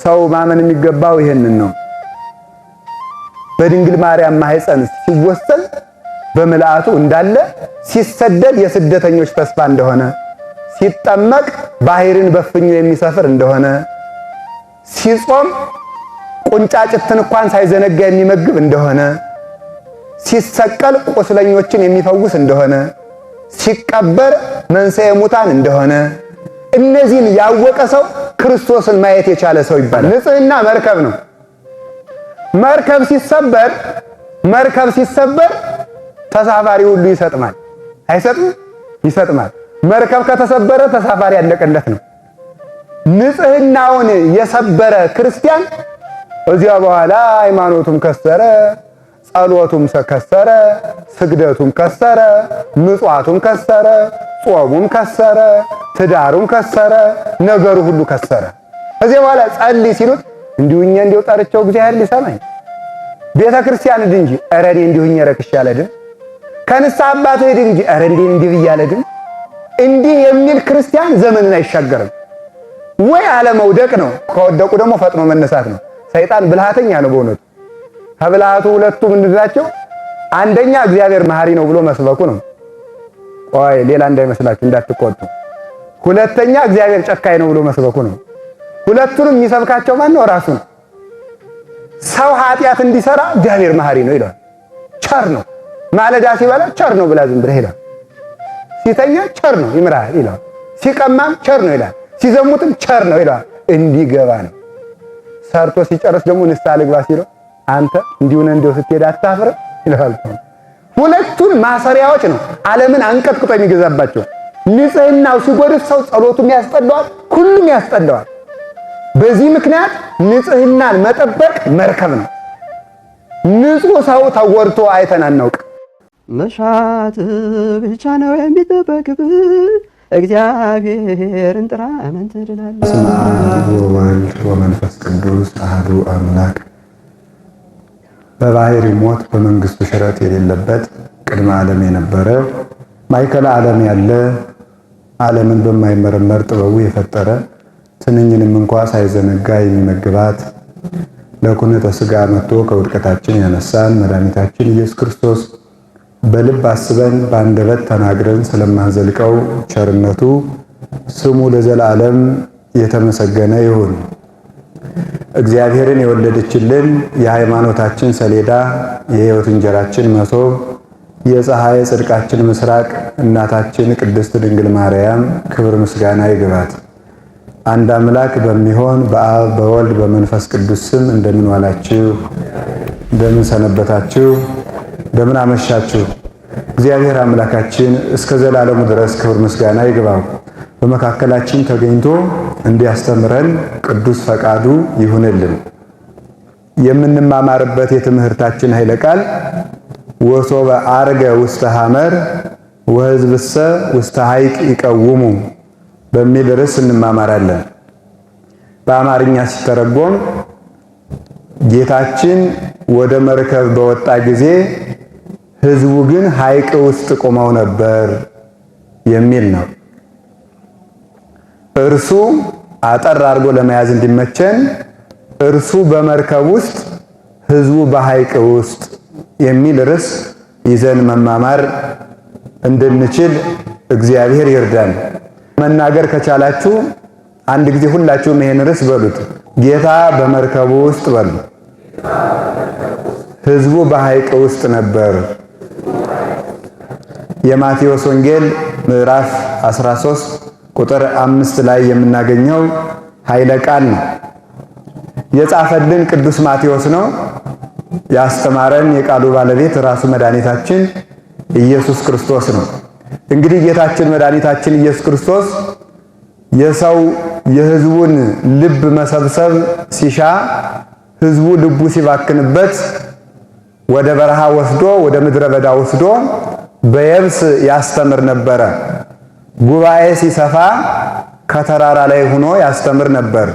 ሰው ማመን የሚገባው ይሄንን ነው። በድንግል ማርያም ማህፀን ሲወሰን በመላእቱ እንዳለ፣ ሲሰደድ የስደተኞች ተስፋ እንደሆነ፣ ሲጠመቅ ባህርን በፍኙ የሚሰፍር እንደሆነ፣ ሲጾም ቁንጫጭትን እንኳን ሳይዘነጋ የሚመግብ እንደሆነ፣ ሲሰቀል ቁስለኞችን የሚፈውስ እንደሆነ፣ ሲቀበር መንሥኤ ሙታን እንደሆነ፣ እነዚህን ያወቀ ሰው ክርስቶስን ማየት የቻለ ሰው ይባላል። ንጽህና መርከብ ነው። መርከብ ሲሰበር ተሳፋሪ ሁሉ ይሰጥማል። አይሰጥም? ይሰጥማል። መርከብ ከተሰበረ ተሳፋሪ ያለቀለት ነው። ንጽህናውን የሰበረ ክርስቲያን እዚያ በኋላ ሃይማኖቱም ከሰረ፣ ጸሎቱም ከሰረ፣ ስግደቱም ከሰረ፣ ምጽዋቱም ከሰረ፣ ጾሙም ከሰረ፣ ትዳሩም ከሰረ፣ ነገሩ ሁሉ ከሰረ። እዚያ በኋላ ጸልይ ሲሉት እንዲሁኛ እንዲው ጠርቸው እግዚአብሔር ሊሰማኝ ቤተ ክርስቲያን ሂድ እንጂ ኧረ እኔ እንዲሁኛ ረክሽ ያለድን ከንስሐ አባቱ ሂድ እንጂ ኧረ እንዲህ ብያለድን እንዲህ የሚል ክርስቲያን ዘመንን አይሻገርም። ወይ አለመውደቅ ነው፣ ከወደቁ ደግሞ ፈጥኖ መነሳት ነው። ሰይጣን ብልሃተኛ ነው በእውነቱ። ከብልሃቱ ሁለቱ ምንድን ናቸው? አንደኛ እግዚአብሔር መሐሪ ነው ብሎ መስበኩ ነው። ቆይ ሌላ እንዳይመስላችሁ እንዳትቆጡ። ሁለተኛ እግዚአብሔር ጨካኝ ነው ብሎ መስበኩ ነው። ሁለቱንም የሚሰብካቸው ማን ነው? ራሱ ነው። ሰው ኃጢአት እንዲሰራ እግዚአብሔር መሐሪ ነው ይላል። ቸር ነው። ማለዳ ሲበላ ቸር ነው ብላ ዝም ብለህ ይላል። ሲተኛ ቸር ነው ይምራል ይላል። ሲቀማም ቸር ነው ይላል። ሲዘሙትም ቸር ነው ይላል። እንዲገባ ነው። ሰርቶ ሲጨርስ ደግሞ ንስሐ ልግባ ሲለው አንተ እንዲሁነ እንደው ስትሄድ አታፍርም ይላል። ሁለቱን ማሰሪያዎች ነው ዓለምን አንቀጥቅጦ የሚገዛባቸው። ንጽህናው ሲጎድፍ ሰው ጸሎቱም ያስጠላዋል፣ ሁሉም ያስጠላዋል። በዚህ ምክንያት ንጽህናን መጠበቅ መርከብ ነው። ንጹህ ሰው ተወርቶ አይተን አናውቅ። መሻት ብቻ ነው የሚጠበቅብህ፣ እግዚአብሔርን ጥራ ምን ትላለህ? በስመ አብ ወወልድ ወመንፈስ ቅዱስ አሐዱ አምላክ። በባህሪ ሞት በመንግስቱ ሽረት የሌለበት ቅድመ ዓለም የነበረ ማዕከለ ዓለም ያለ ዓለምን በማይመረመር ጥበቡ የፈጠረ ትንኝንም እንኳ ሳይዘነጋ የሚመግባት ለኩነተ ሥጋ መጥቶ ከውድቀታችን ያነሳን መድኃኒታችን ኢየሱስ ክርስቶስ በልብ አስበን በአንደበት ተናግረን ስለማንዘልቀው ቸርነቱ ስሙ ለዘላለም የተመሰገነ ይሁን። እግዚአብሔርን የወለደችልን የሃይማኖታችን ሰሌዳ፣ የሕይወት እንጀራችን መሶብ፣ የፀሐይ ጽድቃችን ምስራቅ እናታችን ቅድስት ድንግል ማርያም ክብር ምስጋና ይግባት። አንድ አምላክ በሚሆን በአብ በወልድ በመንፈስ ቅዱስ ስም እንደምን ዋላችሁ? እንደምን ሰነበታችሁ? እንደምን አመሻችሁ? እግዚአብሔር አምላካችን እስከ ዘላለሙ ድረስ ክብር ምስጋና ይግባው። በመካከላችን ተገኝቶ እንዲያስተምረን ቅዱስ ፈቃዱ ይሁንልን። የምንማማርበት የትምህርታችን ኃይለ ቃል ወሶበ አርገ ውስተ ሐመር ወሕዝብሰ ውስተ ሐይቅ ይቀውሙ በሚል ርዕስ እንማማራለን። በአማርኛ ሲተረጎም ጌታችን ወደ መርከብ በወጣ ጊዜ ሕዝቡ ግን ሐይቅ ውስጥ ቆመው ነበር የሚል ነው። እርሱ አጠር አድርጎ ለመያዝ እንዲመቸን እርሱ በመርከብ ውስጥ ሕዝቡ በሐይቅ ውስጥ የሚል ርዕስ ይዘን መማማር እንድንችል እግዚአብሔር ይርዳን። መናገር ከቻላችሁ አንድ ጊዜ ሁላችሁም ይሄን ርዕስ በሉት። ጌታ በመርከቡ ውስጥ በሉ። ሕዝቡ በሐይቅ ውስጥ ነበር። የማቴዎስ ወንጌል ምዕራፍ 13 ቁጥር 5 ላይ የምናገኘው ኃይለ ቃል ነው። የጻፈልን ቅዱስ ማቴዎስ ነው። ያስተማረን የቃሉ ባለቤት ራሱ መድኃኒታችን ኢየሱስ ክርስቶስ ነው። እንግዲህ ጌታችን መድኃኒታችን ኢየሱስ ክርስቶስ የሰው የሕዝቡን ልብ መሰብሰብ ሲሻ፣ ሕዝቡ ልቡ ሲባክንበት ወደ በረሃ ወስዶ ወደ ምድረ በዳ ወስዶ በየብስ ያስተምር ነበረ። ጉባኤ ሲሰፋ ከተራራ ላይ ሆኖ ያስተምር ነበር።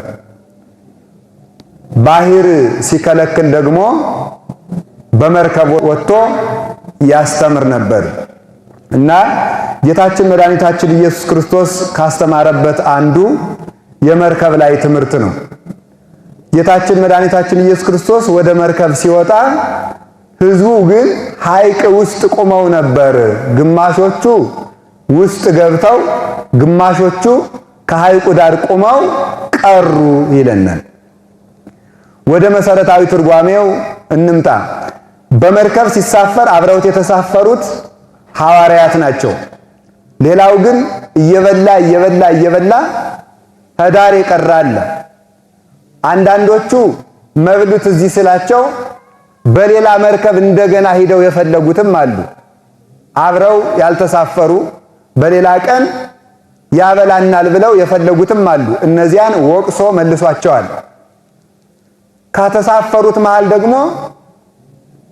ባህር ሲከለክል ደግሞ በመርከብ ወጥቶ ያስተምር ነበር እና ጌታችን መድኃኒታችን ኢየሱስ ክርስቶስ ካስተማረበት አንዱ የመርከብ ላይ ትምህርት ነው። ጌታችን መድኃኒታችን ኢየሱስ ክርስቶስ ወደ መርከብ ሲወጣ ሕዝቡ ግን ሐይቅ ውስጥ ቆመው ነበር። ግማሾቹ ውስጥ ገብተው ግማሾቹ ከሐይቁ ዳር ቆመው ቀሩ ይለናል። ወደ መሰረታዊ ትርጓሜው እንምጣ። በመርከብ ሲሳፈር አብረውት የተሳፈሩት ሐዋርያት ናቸው። ሌላው ግን እየበላ ከዳር ይቀራል። አንዳንዶቹ መብሉት እዚህ ስላቸው በሌላ መርከብ እንደገና ሂደው የፈለጉትም አሉ። አብረው ያልተሳፈሩ በሌላ ቀን ያበላናል ብለው የፈለጉትም አሉ። እነዚያን ወቅሶ መልሷቸዋል። ከተሳፈሩት መሃል ደግሞ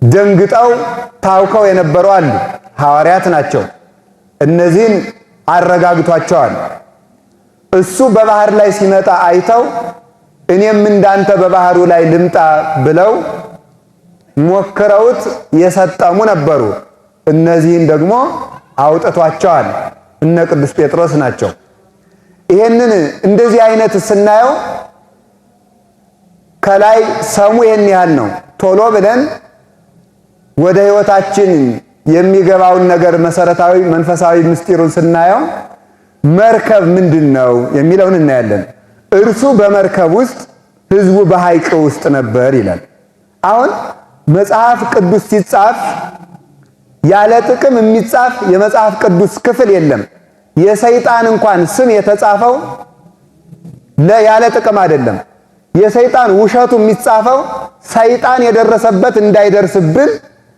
ደንግጠው ታውከው የነበሩ አሉ። ሐዋርያት ናቸው። እነዚህን አረጋግቷቸዋል። እሱ በባህር ላይ ሲመጣ አይተው እኔም እንዳንተ በባህሩ ላይ ልምጣ ብለው ሞክረውት የሰጠሙ ነበሩ። እነዚህን ደግሞ አውጥቷቸዋል። እነ ቅዱስ ጴጥሮስ ናቸው። ይሄንን እንደዚህ አይነት ስናየው ከላይ ሰሙ ይሄን ያህል ነው። ቶሎ ብለን ወደ ሕይወታችን የሚገባውን ነገር መሰረታዊ መንፈሳዊ ምስጢሩን ስናየው መርከብ ምንድነው የሚለውን እናያለን። እርሱ በመርከብ ውስጥ ሕዝቡ በሐይቅ ውስጥ ነበር ይላል። አሁን መጽሐፍ ቅዱስ ሲጻፍ ያለ ጥቅም የሚጻፍ የመጽሐፍ ቅዱስ ክፍል የለም። የሰይጣን እንኳን ስም የተጻፈው ያለ ጥቅም አይደለም። የሰይጣን ውሸቱ የሚጻፈው ሰይጣን የደረሰበት እንዳይደርስብን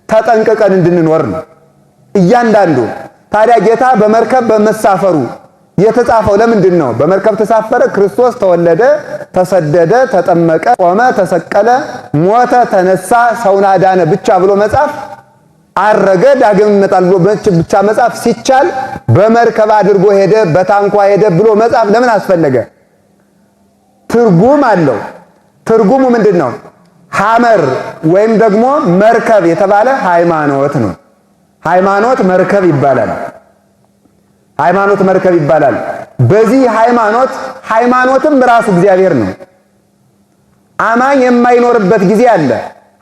ተጠንቅቀን እንድንኖር ነው። እያንዳንዱ ታዲያ ጌታ በመርከብ በመሳፈሩ የተጻፈው ለምንድን ነው? በመርከብ ተሳፈረ፣ ክርስቶስ ተወለደ፣ ተሰደደ፣ ተጠመቀ፣ ቆመ፣ ተሰቀለ፣ ሞተ፣ ተነሳ፣ ሰውን አዳነ ብቻ ብሎ መጻፍ፣ አረገ፣ ዳግም ይመጣል ብሎ ብቻ መጻፍ ሲቻል በመርከብ አድርጎ ሄደ፣ በታንኳ ሄደ ብሎ መጻፍ ለምን አስፈለገ? ትርጉም አለው። ትርጉሙ ምንድን ነው? ሐመር ወይም ደግሞ መርከብ የተባለ ሃይማኖት ነው። ሃይማኖት መርከብ ይባላል። ሃይማኖት መርከብ ይባላል። በዚህ ሃይማኖትም ራሱ እግዚአብሔር ነው። አማኝ የማይኖርበት ጊዜ አለ።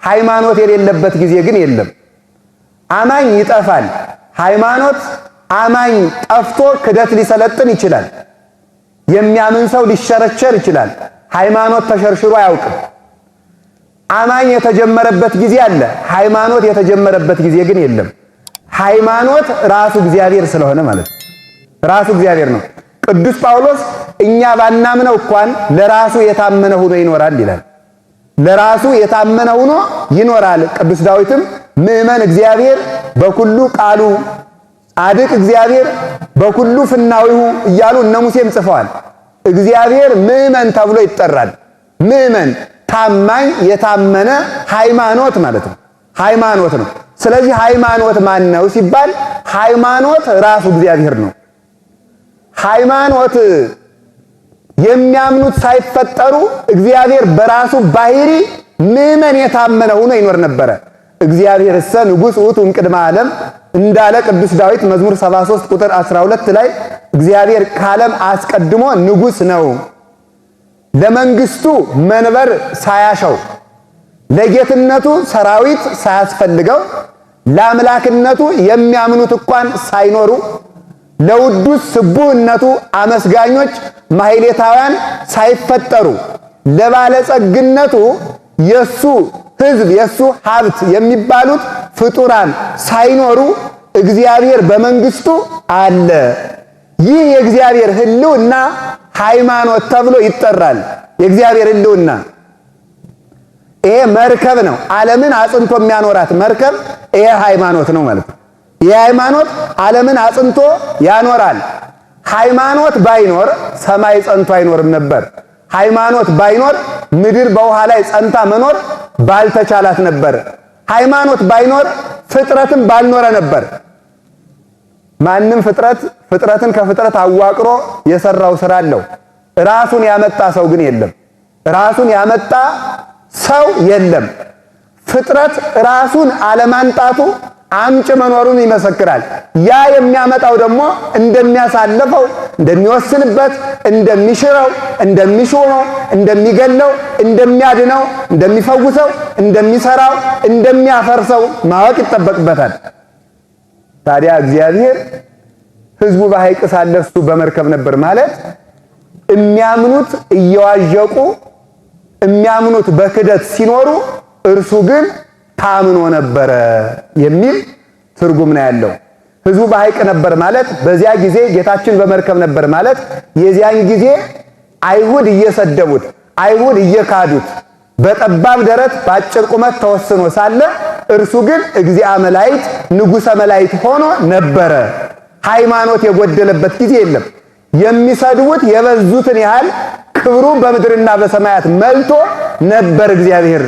ሃይማኖት የሌለበት ጊዜ ግን የለም። አማኝ ይጠፋል። ሃይማኖት አማኝ ጠፍቶ ክደት ሊሰለጥን ይችላል። የሚያምን ሰው ሊሸረሸር ይችላል። ሃይማኖት ተሸርሽሮ አያውቅም። አማኝ የተጀመረበት ጊዜ አለ። ሃይማኖት የተጀመረበት ጊዜ ግን የለም። ሃይማኖት ራሱ እግዚአብሔር ስለሆነ ማለት ነው። ራሱ እግዚአብሔር ነው። ቅዱስ ጳውሎስ እኛ ባናምነው እንኳን ለራሱ የታመነ ሆኖ ይኖራል ይላል። ለራሱ የታመነ ሆኖ ይኖራል። ቅዱስ ዳዊትም ምእመን እግዚአብሔር በኩሉ ቃሉ ጻድቅ እግዚአብሔር በኩሉ ፍናዊሁ እያሉ እነ ሙሴም ጽፈዋል። እግዚአብሔር ምእመን ተብሎ ይጠራል። ምእመን ታማኝ የታመነ ሃይማኖት ማለት ነው። ሃይማኖት ነው። ስለዚህ ሃይማኖት ማን ነው ሲባል ሃይማኖት ራሱ እግዚአብሔር ነው። ሃይማኖት የሚያምኑት ሳይፈጠሩ እግዚአብሔር በራሱ ባህሪ ምእመን የታመነ ሆኖ ይኖር ነበረ። እግዚአብሔር እሰ ንጉሥ ውእቱ እምቅድመ ዓለም እንዳለ ቅዱስ ዳዊት መዝሙር 73 ቁጥር 12 ላይ እግዚአብሔር ከዓለም አስቀድሞ ንጉሥ ነው። ለመንግስቱ መንበር ሳያሸው፣ ለጌትነቱ ሰራዊት ሳያስፈልገው፣ ለአምላክነቱ የሚያምኑት እንኳን ሳይኖሩ፣ ለውዱስ ስቡህነቱ አመስጋኞች ማህሌታውያን ሳይፈጠሩ፣ ለባለጸግነቱ የሱ ሕዝብ የሱ ሀብት የሚባሉት ፍጡራን ሳይኖሩ እግዚአብሔር በመንግስቱ አለ። ይህ የእግዚአብሔር ሕልውና ሃይማኖት ተብሎ ይጠራል። የእግዚአብሔር ሕልውና ይሄ መርከብ ነው። ዓለምን አጽንቶ የሚያኖራት መርከብ ይሄ ሃይማኖት ነው ማለት ነው። ይሄ ሃይማኖት ዓለምን አጽንቶ ያኖራል። ሃይማኖት ባይኖር ሰማይ ጸንቶ አይኖርም ነበር። ሃይማኖት ባይኖር ምድር በውሃ ላይ ጸንታ መኖር ባልተቻላት ነበር። ሃይማኖት ባይኖር ፍጥረትም ባልኖረ ነበር። ማንም ፍጥረትን ከፍጥረት አዋቅሮ የሰራው ስራ አለው። ራሱን ያመጣ ሰው ግን የለም። ራሱን ያመጣ ሰው የለም። ፍጥረት ራሱን አለማንጣቱ አምጭ መኖሩን ይመሰክራል። ያ የሚያመጣው ደግሞ እንደሚያሳልፈው፣ እንደሚወስንበት፣ እንደሚሽረው፣ እንደሚሾመው፣ እንደሚገለው፣ እንደሚያድነው፣ እንደሚፈውሰው፣ እንደሚሰራው፣ እንደሚያፈርሰው ማወቅ ይጠበቅበታል። ታዲያ እግዚአብሔር ሕዝቡ በሐይቅ ሳለ እሱ በመርከብ ነበር ማለት የሚያምኑት እየዋዠቁ የሚያምኑት በክደት ሲኖሩ እርሱ ግን ታምኖ ነበረ የሚል ትርጉም ነው ያለው። ሕዝቡ በሐይቅ ነበር ማለት በዚያ ጊዜ ጌታችን በመርከብ ነበር ማለት የዚያን ጊዜ አይሁድ እየሰደቡት፣ አይሁድ እየካዱት በጠባብ ደረት በአጭር ቁመት ተወስኖ ሳለ እርሱ ግን እግዚአ መላእክት ንጉሠ መላእክት ሆኖ ነበረ። ሃይማኖት የጎደለበት ጊዜ የለም። የሚሰድቡት የበዙትን ያህል ክብሩ በምድርና በሰማያት መልቶ ነበር። እግዚአብሔር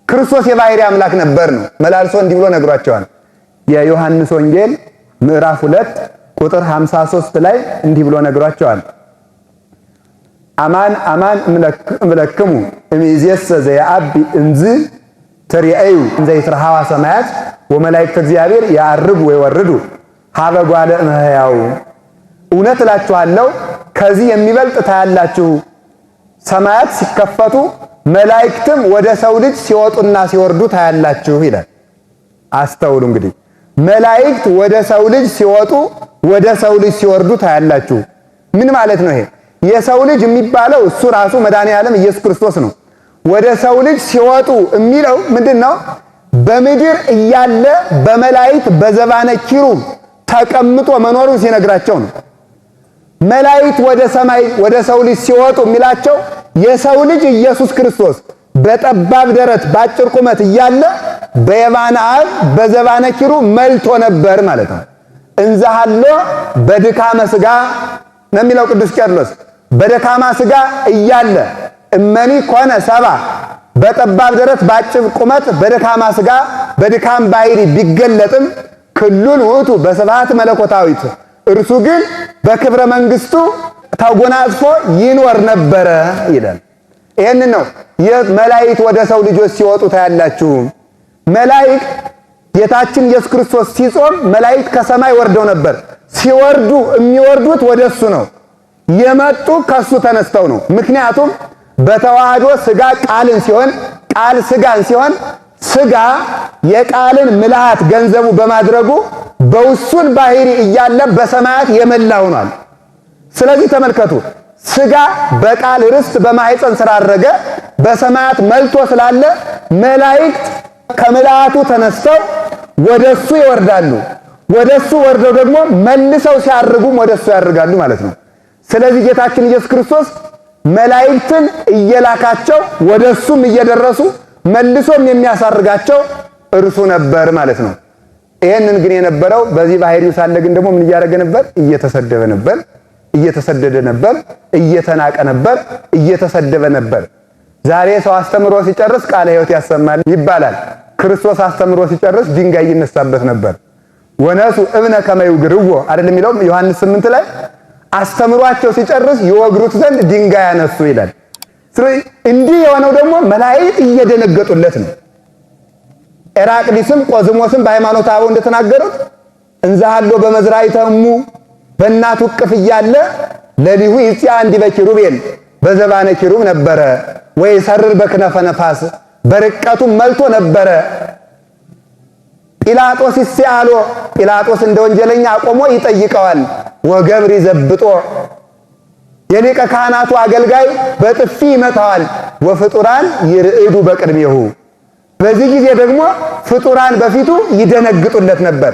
ክርስቶስ የባሕርይ አምላክ ነበር ነው መላልሶ እንዲህ ብሎ ነግሯቸዋል። የዮሐንስ ወንጌል ምዕራፍ 2 ቁጥር 53 ላይ እንዲህ ብሎ ነግሯቸዋል። አማን አማን እምለክሙ እምይእዜሰ ዘየዐቢ እምዝ ትሬእዩ እንዘ ይትረኃዋ ሰማያት ወመላእክተ እግዚአብሔር ያዕርጉ ወይወርዱ ሀበ ጓለ እመሕያው። እውነት እላችኋለሁ ከዚህ የሚበልጥ ታያላችሁ፣ ሰማያት ሲከፈቱ መላእክትም ወደ ሰው ልጅ ሲወጡና ሲወርዱ ታያላችሁ ይላል። አስተውሉ እንግዲህ መላእክት ወደ ሰው ልጅ ሲወጡ ወደ ሰው ልጅ ሲወርዱ ታያላችሁ። ምን ማለት ነው ይሄ? የሰው ልጅ የሚባለው እሱ ራሱ መድኃኔ ዓለም ኢየሱስ ክርስቶስ ነው። ወደ ሰው ልጅ ሲወጡ የሚለው ምንድነው? በምድር እያለ በመላእክት በዘባነ ኪሩብ ተቀምጦ መኖሩን ሲነግራቸው ነው። መላእክት ወደ ሰማይ ወደ ሰው ልጅ ሲወጡ የሚላቸው የሰው ልጅ ኢየሱስ ክርስቶስ በጠባብ ደረት በአጭር ቁመት እያለ በየማነ አብ በዘባነ ኪሩብ መልቶ ነበር ማለት ነው። እንዘሃሎ በድካመ ሥጋ ነው የሚለው ቅዱስ ቄርሎስ። በደካማ ሥጋ እያለ እመኒ ኮነ ሰባ በጠባብ ደረት በአጭር ቁመት በደካማ ሥጋ በድካም ባሕርይ ቢገለጥም ክሉል ውእቱ በስብሐት መለኮታዊት እርሱ ግን በክብረ መንግስቱ ተጎናጽፎ ይኖር ነበረ ይላል። ይሄንን ነው የመላእክት ወደ ሰው ልጆች ሲወጡ ታያላችሁ። መላእክት ጌታችን ኢየሱስ ክርስቶስ ሲጾም መላእክት ከሰማይ ወርደው ነበር። ሲወርዱ የሚወርዱት ወደሱ ነው። የመጡ ከሱ ተነስተው ነው። ምክንያቱም በተዋህዶ ሥጋ ቃልን ሲሆን ቃል ሥጋን ሲሆን ሥጋ የቃልን ምልሃት ገንዘቡ በማድረጉ በውሱን ባሕርይ እያለ በሰማያት የመላ ሆኗል። ስለዚህ ተመልከቱ፣ ሥጋ በቃል ርስት በማኅፀን ስላረገ በሰማያት መልቶ ስላለ መላእክት ከምልሃቱ ተነስተው ወደሱ ይወርዳሉ። ወደሱ ወርደው ደግሞ መልሰው ሲያርጉም ወደሱ ያርጋሉ ማለት ነው። ስለዚህ ጌታችን ኢየሱስ ክርስቶስ መላእክትን እየላካቸው ወደሱም እየደረሱ መልሶም የሚያሳርጋቸው እርሱ ነበር ማለት ነው። ይሄንን ግን የነበረው በዚህ ባሕርዩ ሳለ ግን ደግሞ ምን እያደረገ ነበር? እየተሰደበ ነበር፣ እየተሰደደ ነበር፣ እየተናቀ ነበር፣ እየተሰደበ ነበር። ዛሬ ሰው አስተምሮ ሲጨርስ ቃለ ሕይወት ያሰማል ይባላል። ክርስቶስ አስተምሮ ሲጨርስ ድንጋይ ይነሳበት ነበር። ወነሱ እብነ ከመ ይውግርዎ አይደል የሚለው ዮሐንስ 8 ላይ አስተምሯቸው ሲጨርስ ይወግሩት ዘንድ ድንጋይ ያነሱ ይላል። ስለዚህ እንዲህ የሆነው ደግሞ መላእክት እየደነገጡለት ነው። ኤራቅሊስም ቆዝሞስም በሃይማኖተ አበው እንደተናገሩት እንዘሃሎ በመዝራዕተ እሙ በእናቱ እቅፍ እያለ ለሊሁ ይጽያ እንዲህ በኪሩቤል በዘባነ ኪሩብ ነበረ ወይ ሰርር በክነፈ ነፋስ በርቀቱ መልቶ ነበረ። ጲላጦስ ይስአሎ ጲላጦስ እንደ ወንጀለኛ አቆሞ ይጠይቀዋል። ወገብር ይዘብጦ የሊቀ ካህናቱ አገልጋይ በጥፊ ይመታዋል። ወፍጡራን ይርዕዱ በቅድሜሁ በዚህ ጊዜ ደግሞ ፍጡራን በፊቱ ይደነግጡለት ነበር።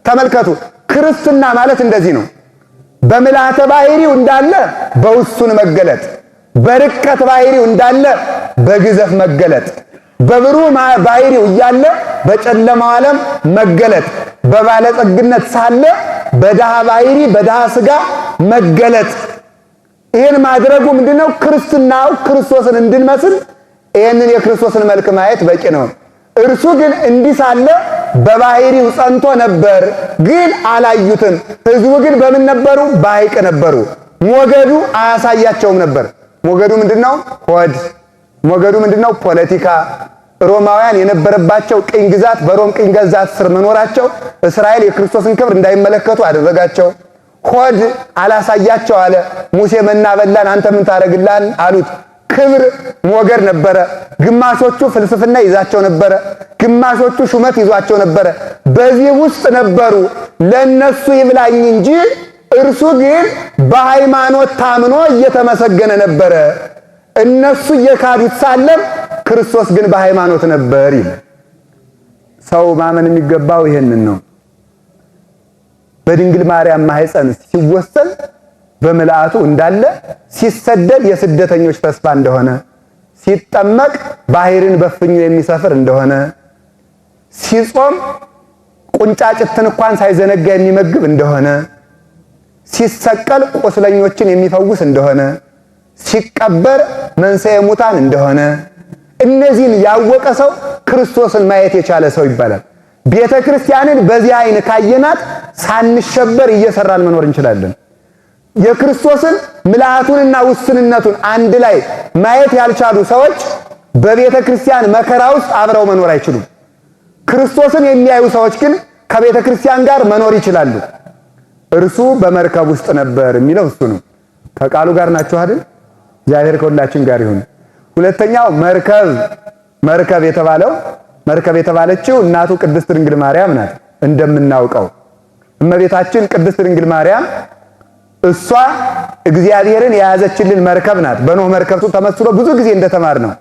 ተመልከቱ፣ ክርስትና ማለት እንደዚህ ነው። በምልአተ ባሕርዩ እንዳለ በውሱን መገለጥ፣ በርቀት ባሕርዩ እንዳለ በግዘፍ መገለጥ፣ በብሩህ ባሕርዩ እያለ በጨለማው ዓለም መገለጥ፣ በባለጸግነት ሳለ በድሃ ባሕርይ በድሃ ሥጋ መገለጥ። ይህን ማድረጉ ምንድነው? ክርስትናው ክርስቶስን እንድንመስል ይህንን የክርስቶስን መልክ ማየት በቂ ነው። እርሱ ግን እንዲህ ሳለ በባሕርዩ ጸንቶ ነበር፣ ግን አላዩትም። ሕዝቡ ግን በምን ነበሩ? በሐይቅ ነበሩ። ሞገዱ አያሳያቸውም ነበር። ሞገዱ ምንድነው? ሆድ። ሞገዱ ምንድነው? ፖለቲካ። ሮማውያን የነበረባቸው ቅኝ ግዛት በሮም ቅኝ ግዛት ስር መኖራቸው እስራኤል የክርስቶስን ክብር እንዳይመለከቱ አደረጋቸው። ሆድ አላሳያቸው አለ። ሙሴ መና በላን አንተ ምን ታደርግላን አሉት። ክብር ሞገድ ነበረ። ግማሾቹ ፍልስፍና ይዛቸው ነበረ፣ ግማሾቹ ሹመት ይዟቸው ነበረ። በዚህ ውስጥ ነበሩ። ለነሱ ይብላኝ እንጂ እርሱ ግን በሃይማኖት ታምኖ እየተመሰገነ ነበረ። እነሱ እየካዱት ሳለም ክርስቶስ ግን በሃይማኖት ነበር ይላል። ሰው ማመን የሚገባው ይሄንን ነው። በድንግል ማርያም ማህፀን ሲወሰን በመላእቱ እንዳለ፣ ሲሰደድ የስደተኞች ተስፋ እንደሆነ፣ ሲጠመቅ ባህርን በፍኙ የሚሰፍር እንደሆነ፣ ሲጾም ቁንጫጭትን እንኳን ሳይዘነጋ የሚመግብ እንደሆነ፣ ሲሰቀል ቁስለኞችን የሚፈውስ እንደሆነ፣ ሲቀበር መንሥኤ ሙታን እንደሆነ፣ እነዚህን ያወቀ ሰው ክርስቶስን ማየት የቻለ ሰው ይባላል። ቤተ ክርስቲያንን በዚህ አይን ካየናት ሳንሸበር እየሰራን መኖር እንችላለን። የክርስቶስን ምልአቱንና ውስንነቱን አንድ ላይ ማየት ያልቻሉ ሰዎች በቤተ ክርስቲያን መከራ ውስጥ አብረው መኖር አይችሉም። ክርስቶስን የሚያዩ ሰዎች ግን ከቤተ ክርስቲያን ጋር መኖር ይችላሉ። እርሱ በመርከብ ውስጥ ነበር የሚለው እሱ ነው። ከቃሉ ጋር ናችሁ አይደል? እግዚአብሔር ከሁላችን ጋር ይሁን። ሁለተኛው መርከብ የተባለችው እናቱ ቅድስት ድንግል ማርያም ናት። እንደምናውቀው እመቤታችን ቅድስት ድንግል ማርያም እሷ እግዚአብሔርን የያዘችልን መርከብ ናት። በኖህ መርከብቱ ተመስሎ ብዙ ጊዜ እንደተማር ነው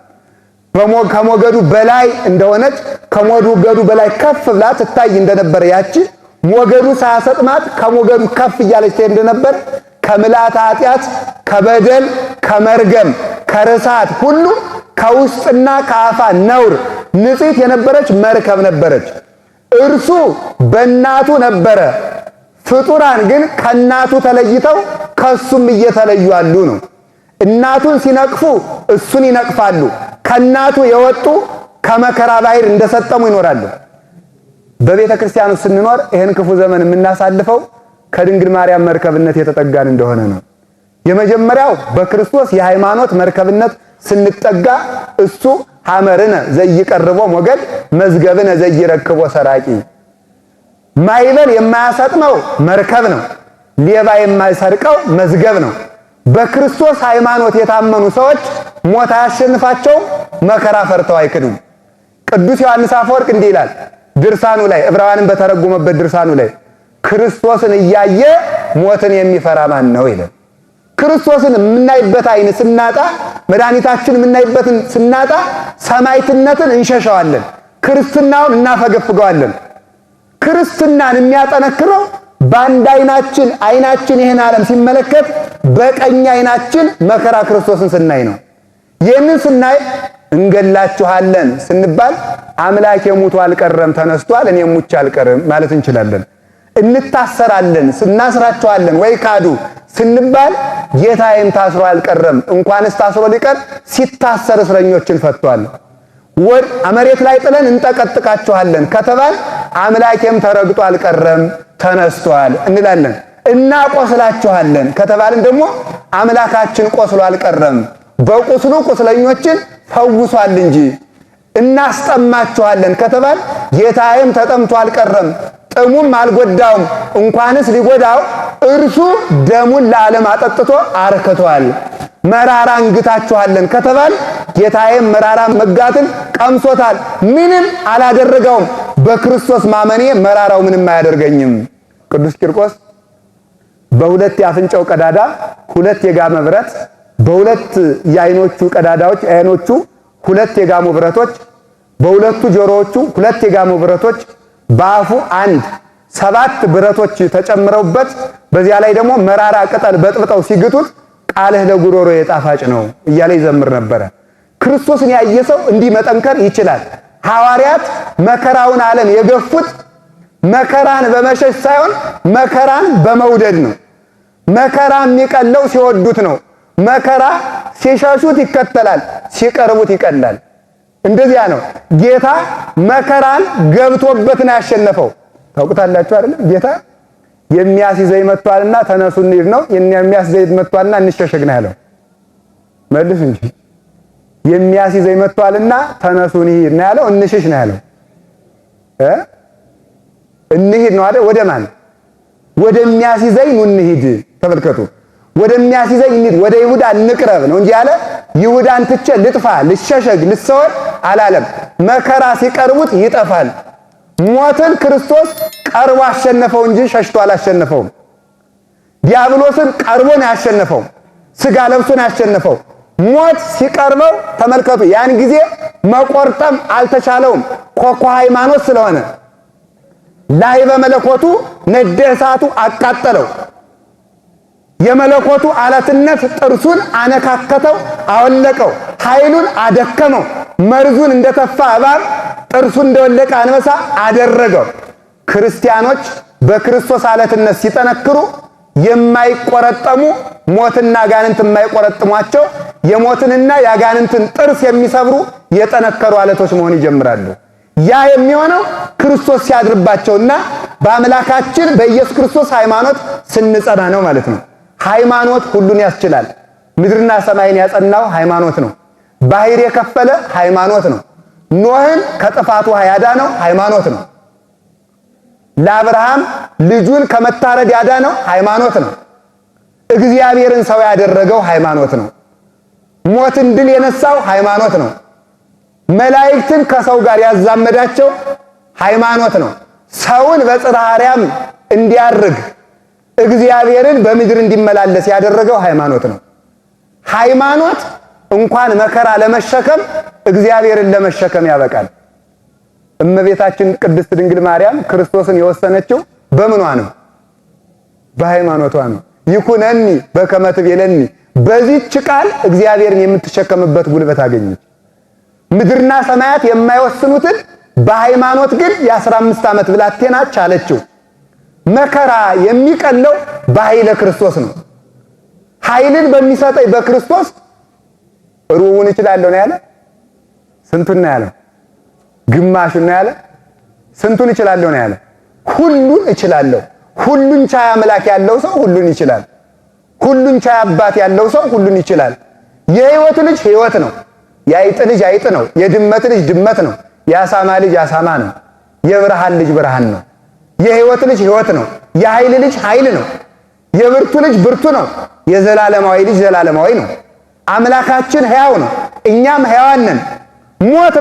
ከሞገዱ በላይ እንደሆነች ከሞገዱ በላይ ከፍ ብላ ትታይ እንደነበረ ያቺ ሞገዱ ሳያሰጥማት ከሞገዱ ከፍ እያለች ትሄድ እንደነበር ከምልአተ ኃጢአት፣ ከበደል፣ ከመርገም፣ ከርሳት ሁሉ ከውስጥና ከአፋ ነውር ንጽሕት የነበረች መርከብ ነበረች። እርሱ በእናቱ ነበረ። ፍጡራን ግን ከእናቱ ተለይተው ከሱም እየተለዩ አሉ ነው። እናቱን ሲነቅፉ እሱን ይነቅፋሉ። ከእናቱ የወጡ ከመከራ ባሕር እንደሰጠሙ ይኖራሉ። በቤተ ክርስቲያኑ ስንኖር ይህን ክፉ ዘመን የምናሳልፈው ከድንግል ማርያም መርከብነት የተጠጋን እንደሆነ ነው። የመጀመሪያው በክርስቶስ የሃይማኖት መርከብነት ስንጠጋ እሱ ሐመርነ ዘይቀርቦ ሞገድ መዝገብነ ዘይረክቦ ሰራቂ፣ ማይበል የማያሰጥመው መርከብ ነው። ሌባ የማይሰርቀው መዝገብ ነው። በክርስቶስ ሃይማኖት የታመኑ ሰዎች ሞት አያሸንፋቸውም፣ መከራ ፈርተው አይክዱም። ቅዱስ ዮሐንስ አፈወርቅ እንዲህ ይላል ድርሳኑ ላይ፣ ዕብራውያንን በተረጎመበት ድርሳኑ ላይ ክርስቶስን እያየ ሞትን የሚፈራ ማን ነው ይላል። ክርስቶስን የምናይበት አይን ስናጣ፣ መድኃኒታችን የምናይበትን ስናጣ ሰማዕትነትን እንሸሸዋለን፣ ክርስትናውን እናፈገፍገዋለን። ክርስትናን የሚያጠነክረው በአንድ አይናችን ይህን ዓለም ሲመለከት በቀኝ አይናችን መከራ ክርስቶስን ስናይ ነው። ይህንን ስናይ እንገላችኋለን ስንባል አምላክ የሙቱ አልቀረም ተነስቷል፣ እኔ ሙቼ አልቀርም ማለት እንችላለን። እንታሰራለን ስናስራቸዋለን ወይ ካዱ ስንባል ጌታዬም ታስሮ አልቀረም፣ እንኳንስ ታስሮ ሊቀር ሲታሰር እስረኞችን ፈቷል። ወድ መሬት ላይ ጥለን እንጠቀጥቃቸዋለን ከተባል አምላኬም ተረግጦ አልቀረም ተነስቷል እንላለን። እናቆስላቸዋለን ከተባልን ደግሞ አምላካችን ቆስሎ አልቀረም በቁስሉ ቁስለኞችን ፈውሷል እንጂ። እናስጠማቸዋለን ከተባል ጌታዬም ተጠምቶ አልቀረም ጥሙም አልጎዳውም፣ እንኳንስ ሊጎዳው እርሱ ደሙን ለዓለም አጠጥቶ አርክቷል። መራራ እንግታችኋለን ከተባል ጌታዬም መራራ መጋትን ቀምሶታል፣ ምንም አላደረገውም። በክርስቶስ ማመኔ መራራው ምንም አያደርገኝም። ቅዱስ ቂርቆስ በሁለት የአፍንጫው ቀዳዳ ሁለት የጋመ ብረት፣ በሁለት የአይኖቹ ቀዳዳዎች አይኖቹ ሁለት የጋሙ ብረቶች፣ በሁለቱ ጆሮዎቹ ሁለት የጋሙ ብረቶች፣ በአፉ አንድ 7 ብረቶች ተጨምረውበት በዚያ ላይ ደግሞ መራራ ቅጠል በጥብጠው ሲግቱት ቃልህ ለጉሮሮ የጣፋጭ ነው እያለ ይዘምር ነበረ። ክርስቶስን ያየ ሰው እንዲህ መጠንከር ይችላል። ሐዋርያት መከራውን ዓለም የገፉት መከራን በመሸሽ ሳይሆን መከራን በመውደድ ነው። መከራ የሚቀለው ሲወዱት ነው። መከራ ሲሸሹት ይከተላል፣ ሲቀርቡት ይቀላል። እንደዚያ ነው። ጌታ መከራን ገብቶበት ነው ያሸነፈው። ታውቁታላችሁ አይደል? ጌታ የሚያስይዘኝ መጥቷልና ተነሱ እንሂድ ነው። የሚያስይዘኝ መጥቷልና እንሸሸግ ነው ያለው። መልስ እንጂ የሚያስይዘኝ መጥቷልና ተነሱ እንሂድ ነው ያለው። እንሽሽ ነው ያለው። እንሂድ ነው አይደል? ወደ ማን? ወደሚያስይዘኝ ኑ እንሂድ። ተመልከቱ፣ ወደሚያስይዘኝ እንሂድ፣ ወደ ይሁዳ እንቅረብ ነው እንጂ ያለ ይሁዳን ትቼ ልጥፋ፣ ልሸሸግ፣ ልሰወር አላለም። መከራ ሲቀርቡት ይጠፋል። ሞትን ክርስቶስ ቀርቦ አሸነፈው እንጂ ሸሽቶ አላሸነፈውም። ዲያብሎስን ቀርቦ ነው ያሸነፈው፣ ስጋ ለብሶ ነው ያሸነፈው። ሞት ሲቀርበው ተመልከቱ፣ ያን ጊዜ መቆርጠም አልተቻለውም። ኮኮ ሃይማኖት ስለሆነ ላይ በመለኮቱ ነደ እሳቱ አቃጠለው። የመለኮቱ አለትነት ጥርሱን አነካከተው፣ አወለቀው፣ ኃይሉን አደከመው። መርዙን እንደተፋ እባብ ጥርሱን እንደወለቀ አንበሳ አደረገው። ክርስቲያኖች በክርስቶስ አለትነት ሲጠነክሩ የማይቆረጠሙ ሞትና አጋንንት የማይቆረጥሟቸው የሞትንና የአጋንንትን ጥርስ የሚሰብሩ የጠነከሩ አለቶች መሆን ይጀምራሉ። ያ የሚሆነው ክርስቶስ ሲያድርባቸውና በአምላካችን በኢየሱስ ክርስቶስ ሃይማኖት ስንጸና ነው ማለት ነው። ሃይማኖት ሁሉን ያስችላል። ምድርና ሰማይን ያጸናው ሃይማኖት ነው። ባህር የከፈለ ሃይማኖት ነው። ኖህን ከጥፋት ውሃ ያዳነው ሃይማኖት ነው። ለአብርሃም ልጁን ከመታረድ ያዳነው ሃይማኖት ነው። እግዚአብሔርን ሰው ያደረገው ሃይማኖት ነው። ሞትን ድል የነሳው ሃይማኖት ነው። መላእክትን ከሰው ጋር ያዛመዳቸው ሃይማኖት ነው። ሰውን በጽርሐ አርያም እንዲያርግ እግዚአብሔርን በምድር እንዲመላለስ ያደረገው ሃይማኖት ነው። ሃይማኖት እንኳን መከራ ለመሸከም እግዚአብሔርን ለመሸከም ያበቃል። እመቤታችን ቅድስት ድንግል ማርያም ክርስቶስን የወሰነችው በምኗ ነው? በሃይማኖቷ ነው። ይኩነኒ በከመ ትቤለኒ፣ በዚህች ቃል እግዚአብሔርን የምትሸከምበት ጉልበት አገኘች። ምድርና ሰማያት የማይወስኑትን በሃይማኖት ግን የ15 ዓመት ብላቴና ቻለችው። መከራ የሚቀለው በኃይለ ክርስቶስ ነው። ኃይልን በሚሰጠኝ በክርስቶስ ሩቡን እችላለሁ ነው ያለ። ስንቱን ነው ያለው? ግማሹን ነው ያለ። ስንቱን እችላለሁ ነው ያለ? ሁሉን እችላለሁ። ሁሉን ቻይ አምላክ ያለው ሰው ሁሉን ይችላል። ሁሉን ቻይ አባት ያለው ሰው ሁሉን ይችላል። የሕይወት ልጅ ሕይወት ነው። የአይጥ ልጅ አይጥ ነው። የድመት ልጅ ድመት ነው። የአሳማ ልጅ አሳማ ነው። የብርሃን ልጅ ብርሃን ነው። የሕይወት ልጅ ሕይወት ነው። የኃይል ልጅ ኃይል ነው። የብርቱ ልጅ ብርቱ ነው። የዘላለማዊ ልጅ ዘላለማዊ ነው። አምላካችን ሕያው ነው። እኛም ሕያዋን ነን። ሞት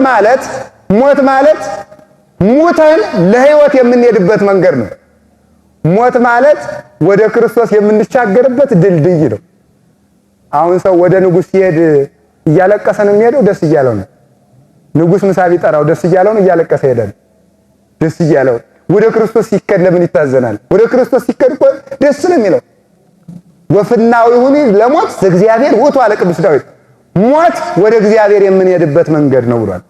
ማለት ሙተን ለሕይወት የምንሄድበት መንገድ ነው። ሞት ማለት ወደ ክርስቶስ የምንሻገርበት ድልድይ ነው። አሁን ሰው ወደ ንጉሥ ሲሄድ እያለቀሰ ነው የሚሄደው? ደስ እያለው ነው? ንጉሥ ምሳ ቢጠራው ደስ እያለው ነው? እያለቀሰ ሄዳል? ደስ እያለው። ወደ ክርስቶስ ሲከድ ለምን ይታዘናል? ወደ ክርስቶስ ሲከድ እኮ ደስ ነው የሚለው። ወፍናው ይሁን ለሞት እግዚአብሔር ውእቱ አለ ቅዱስ ዳዊት። ሞት ወደ እግዚአብሔር የምንሄድበት መንገድ ነው ብሏል።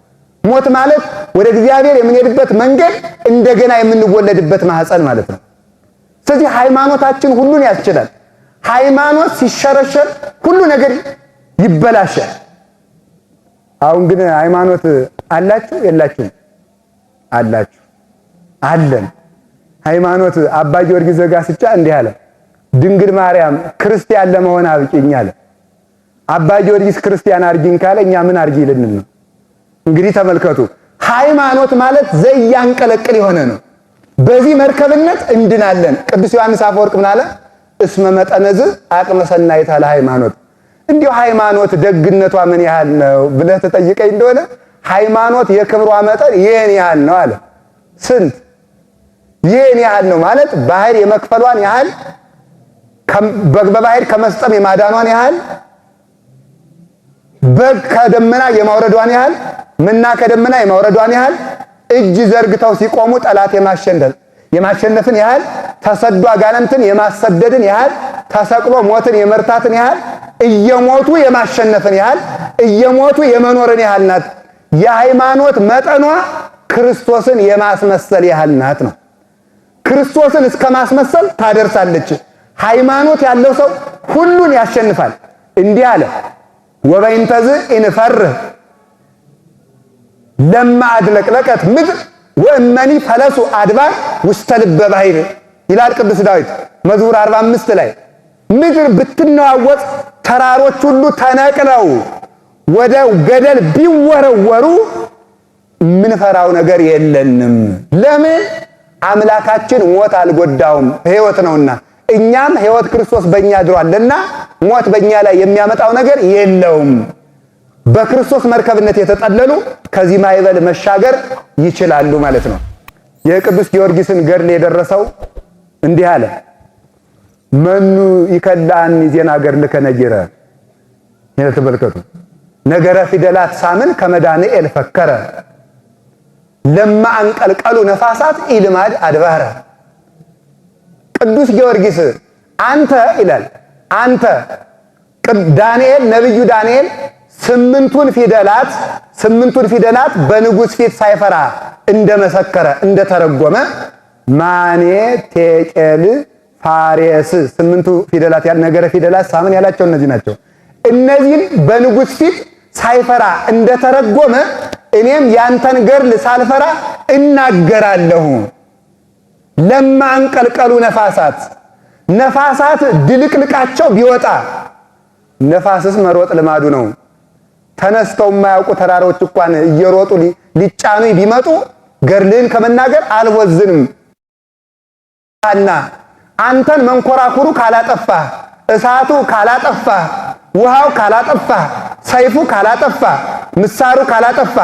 ሞት ማለት ወደ እግዚአብሔር የምንሄድበት መንገድ፣ እንደገና የምንወለድበት ማህፀን ማለት ነው። ስለዚህ ሃይማኖታችን ሁሉን ያስችላል። ሃይማኖት ሲሸረሸር ሁሉ ነገር ይበላሻል። አሁን ግን ሃይማኖት አላችሁ የላችሁም? አላችሁ። አለን። ሃይማኖት አባ ጊዮርጊስ ዘጋስጫ እንዲህ አለ፣ ድንግል ማርያም ክርስቲያን ለመሆን አብቂኝ አለ። አባ ጊዮርጊስ ክርስቲያን አርጊኝ ካለ እኛ ምን አርጊ ልንል ነው? እንግዲህ ተመልከቱ፣ ሃይማኖት ማለት ዘያንቀለቅል የሆነ ነው። በዚህ መርከብነት እንድናለን። ቅዱስ ዮሐንስ አፈወርቅ ምን አለ? እስመ መጠነዝ አቅመ ሰናይት አለ ሃይማኖት። እንዲሁ ሃይማኖት ደግነቷ ምን ያህል ነው ብለህ ተጠይቀኝ እንደሆነ ሃይማኖት የክብሯ መጠን ይሄን ያህል ነው አለ። ስንት? ይሄን ያህል ነው ማለት ባህር የመክፈሏን ያህል፣ በባህር ከመስጠም የማዳኗን ያህል፣ በግ ከደመና የማውረዷን ያህል፣ መና ከደመና የማውረዷን ያህል፣ እጅ ዘርግተው ሲቆሙ ጠላት የማሸነፍን ያህል፣ ተሰዶ አጋንንትን የማሰደድን ያህል፣ ተሰቅሎ ሞትን የመርታትን ያህል፣ እየሞቱ የማሸነፍን ያህል፣ እየሞቱ የመኖርን ያህል ናት። የሃይማኖት መጠኗ ክርስቶስን የማስመሰል ያህል ናት ነው። ክርስቶስን እስከ ማስመሰል ታደርሳለች። ሃይማኖት ያለው ሰው ሁሉን ያሸንፋል። እንዲህ አለ፣ ወበይንተዝ እንፈርህ ለማ አድለቅለቀት ምድር ወእመኒ ፈለሱ አድባር ውስተ ልበ ባሕር ይላል ቅዱስ ዳዊት መዝሙር 45 ላይ። ምድር ብትነዋወጥ ተራሮች ሁሉ ተነቅለው ወደ ገደል ቢወረወሩ ምንፈራው ነገር የለንም። ለምን? አምላካችን ሞት አልጎዳውም፣ ሕይወት ነውና። እኛም ሕይወት ክርስቶስ በእኛ አድሯልና ሞት በእኛ ላይ የሚያመጣው ነገር የለውም። በክርስቶስ መርከብነት የተጠለሉ ከዚህ ማዕበል መሻገር ይችላሉ ማለት ነው። የቅዱስ ጊዮርጊስን ገድል የደረሰው እንዲህ አለ። መኑ ይከላን ዜና ገድልከ ነጊረ። ተመልከቱ። ነገረ ፊደላት ሳምን ከመዳንኤል ፈከረ ለማ አንቀልቀሉ ነፋሳት ኢልማድ አድባረ። ቅዱስ ጊዮርጊስ አንተ ይላል አንተ ዳንኤል ነብዩ ዳንኤል ስምንቱን ፊደላት በንጉሥ ፊት ሳይፈራ እንደመሰከረ እንደተረጎመ ማኔ ቴቄል ፋሬስ ስምንቱ ፊደላት ያል ነገረ ፊደላት ሳምን ያላቸው እነዚህ ናቸው። እነዚህን በንጉሥ ፊት ሳይፈራ እንደተረጎመ እኔም ያንተን ገድል ሳልፈራ እናገራለሁ። ለማንቀልቀሉ ነፋሳት ድልቅልቃቸው ቢወጣ፣ ነፋስስ መሮጥ ልማዱ ነው። ተነስተው የማያውቁ ተራሮች እንኳን እየሮጡ ሊጫኑ ቢመጡ ገድልህን ከመናገር አልወዝንም። እና አንተን መንኮራኩሩ ካላጠፋ፣ እሳቱ ካላጠፋ፣ ውሃው ካላጠፋ፣ ሰይፉ ካላጠፋ፣ ምሳሩ ካላጠፋ፣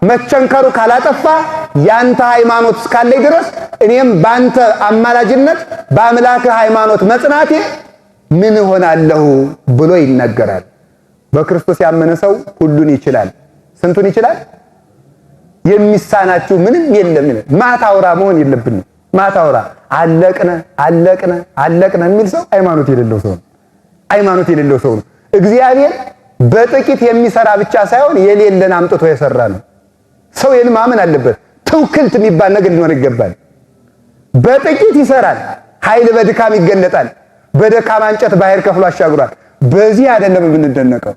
መቸንከሩ ካላጠፋ ያንተ ሃይማኖት እስካለኝ ድረስ እኔም ባንተ አማላጅነት በአምላክህ ሃይማኖት መጽናቴ ምን ሆናለሁ ብሎ ይናገራል። በክርስቶስ ያመነ ሰው ሁሉን ይችላል። ስንቱን ይችላል? የሚሳናችሁ ምንም የለም። ማታውራ መሆን የለብንም። ማታውራ አለቅነ የሚል ሰው ሃይማኖት የሌለው ሰው ነው። እግዚአብሔር በጥቂት የሚሰራ ብቻ ሳይሆን የሌለን አምጥቶ የሰራ ነው። ሰው ይህን ማመን አለበት። ትውክልት የሚባል ነገር ሊኖር ይገባል። በጥቂት ይሰራል፣ ኃይል በድካም ይገለጣል። በደካማ እንጨት ባህር ከፍሎ አሻግሯል። በዚህ አይደለም የምንደነቀው፣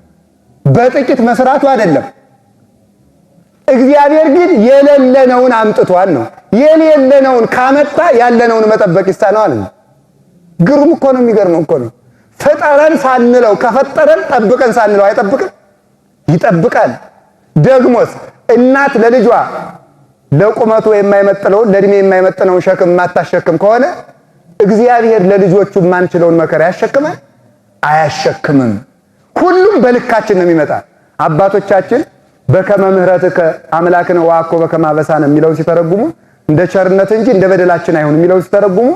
በጥቂት መስራቱ አይደለም። እግዚአብሔር ግን የሌለነውን አምጥቷል ነው። የሌለነውን ካመጣ ያለነውን መጠበቅ ይሳነዋል። ግሩም እኮ ነው፣ የሚገርመው እኮ ነው። ፈጠረን ሳንለው ከፈጠረን ጠብቀን ሳንለው አይጠብቅም? ይጠብቃል። ደግሞስ እናት ለልጇ ለቁመቱ የማይመጥነውን ለእድሜ የማይመጥነውን ሸክም የማታሸክም ከሆነ እግዚአብሔር ለልጆቹ የማንችለውን መከራ ያሸክማል? አያሸክምም። ሁሉም በልካችን ነው የሚመጣ። አባቶቻችን በከመ ምሕረትከ አምላክነ ወአኮ በከመ አበሳነ የሚለውን ሲተረጉሙ እንደ ቸርነት እንጂ እንደ በደላችን አይሁን የሚለውን ሲተረጉሙ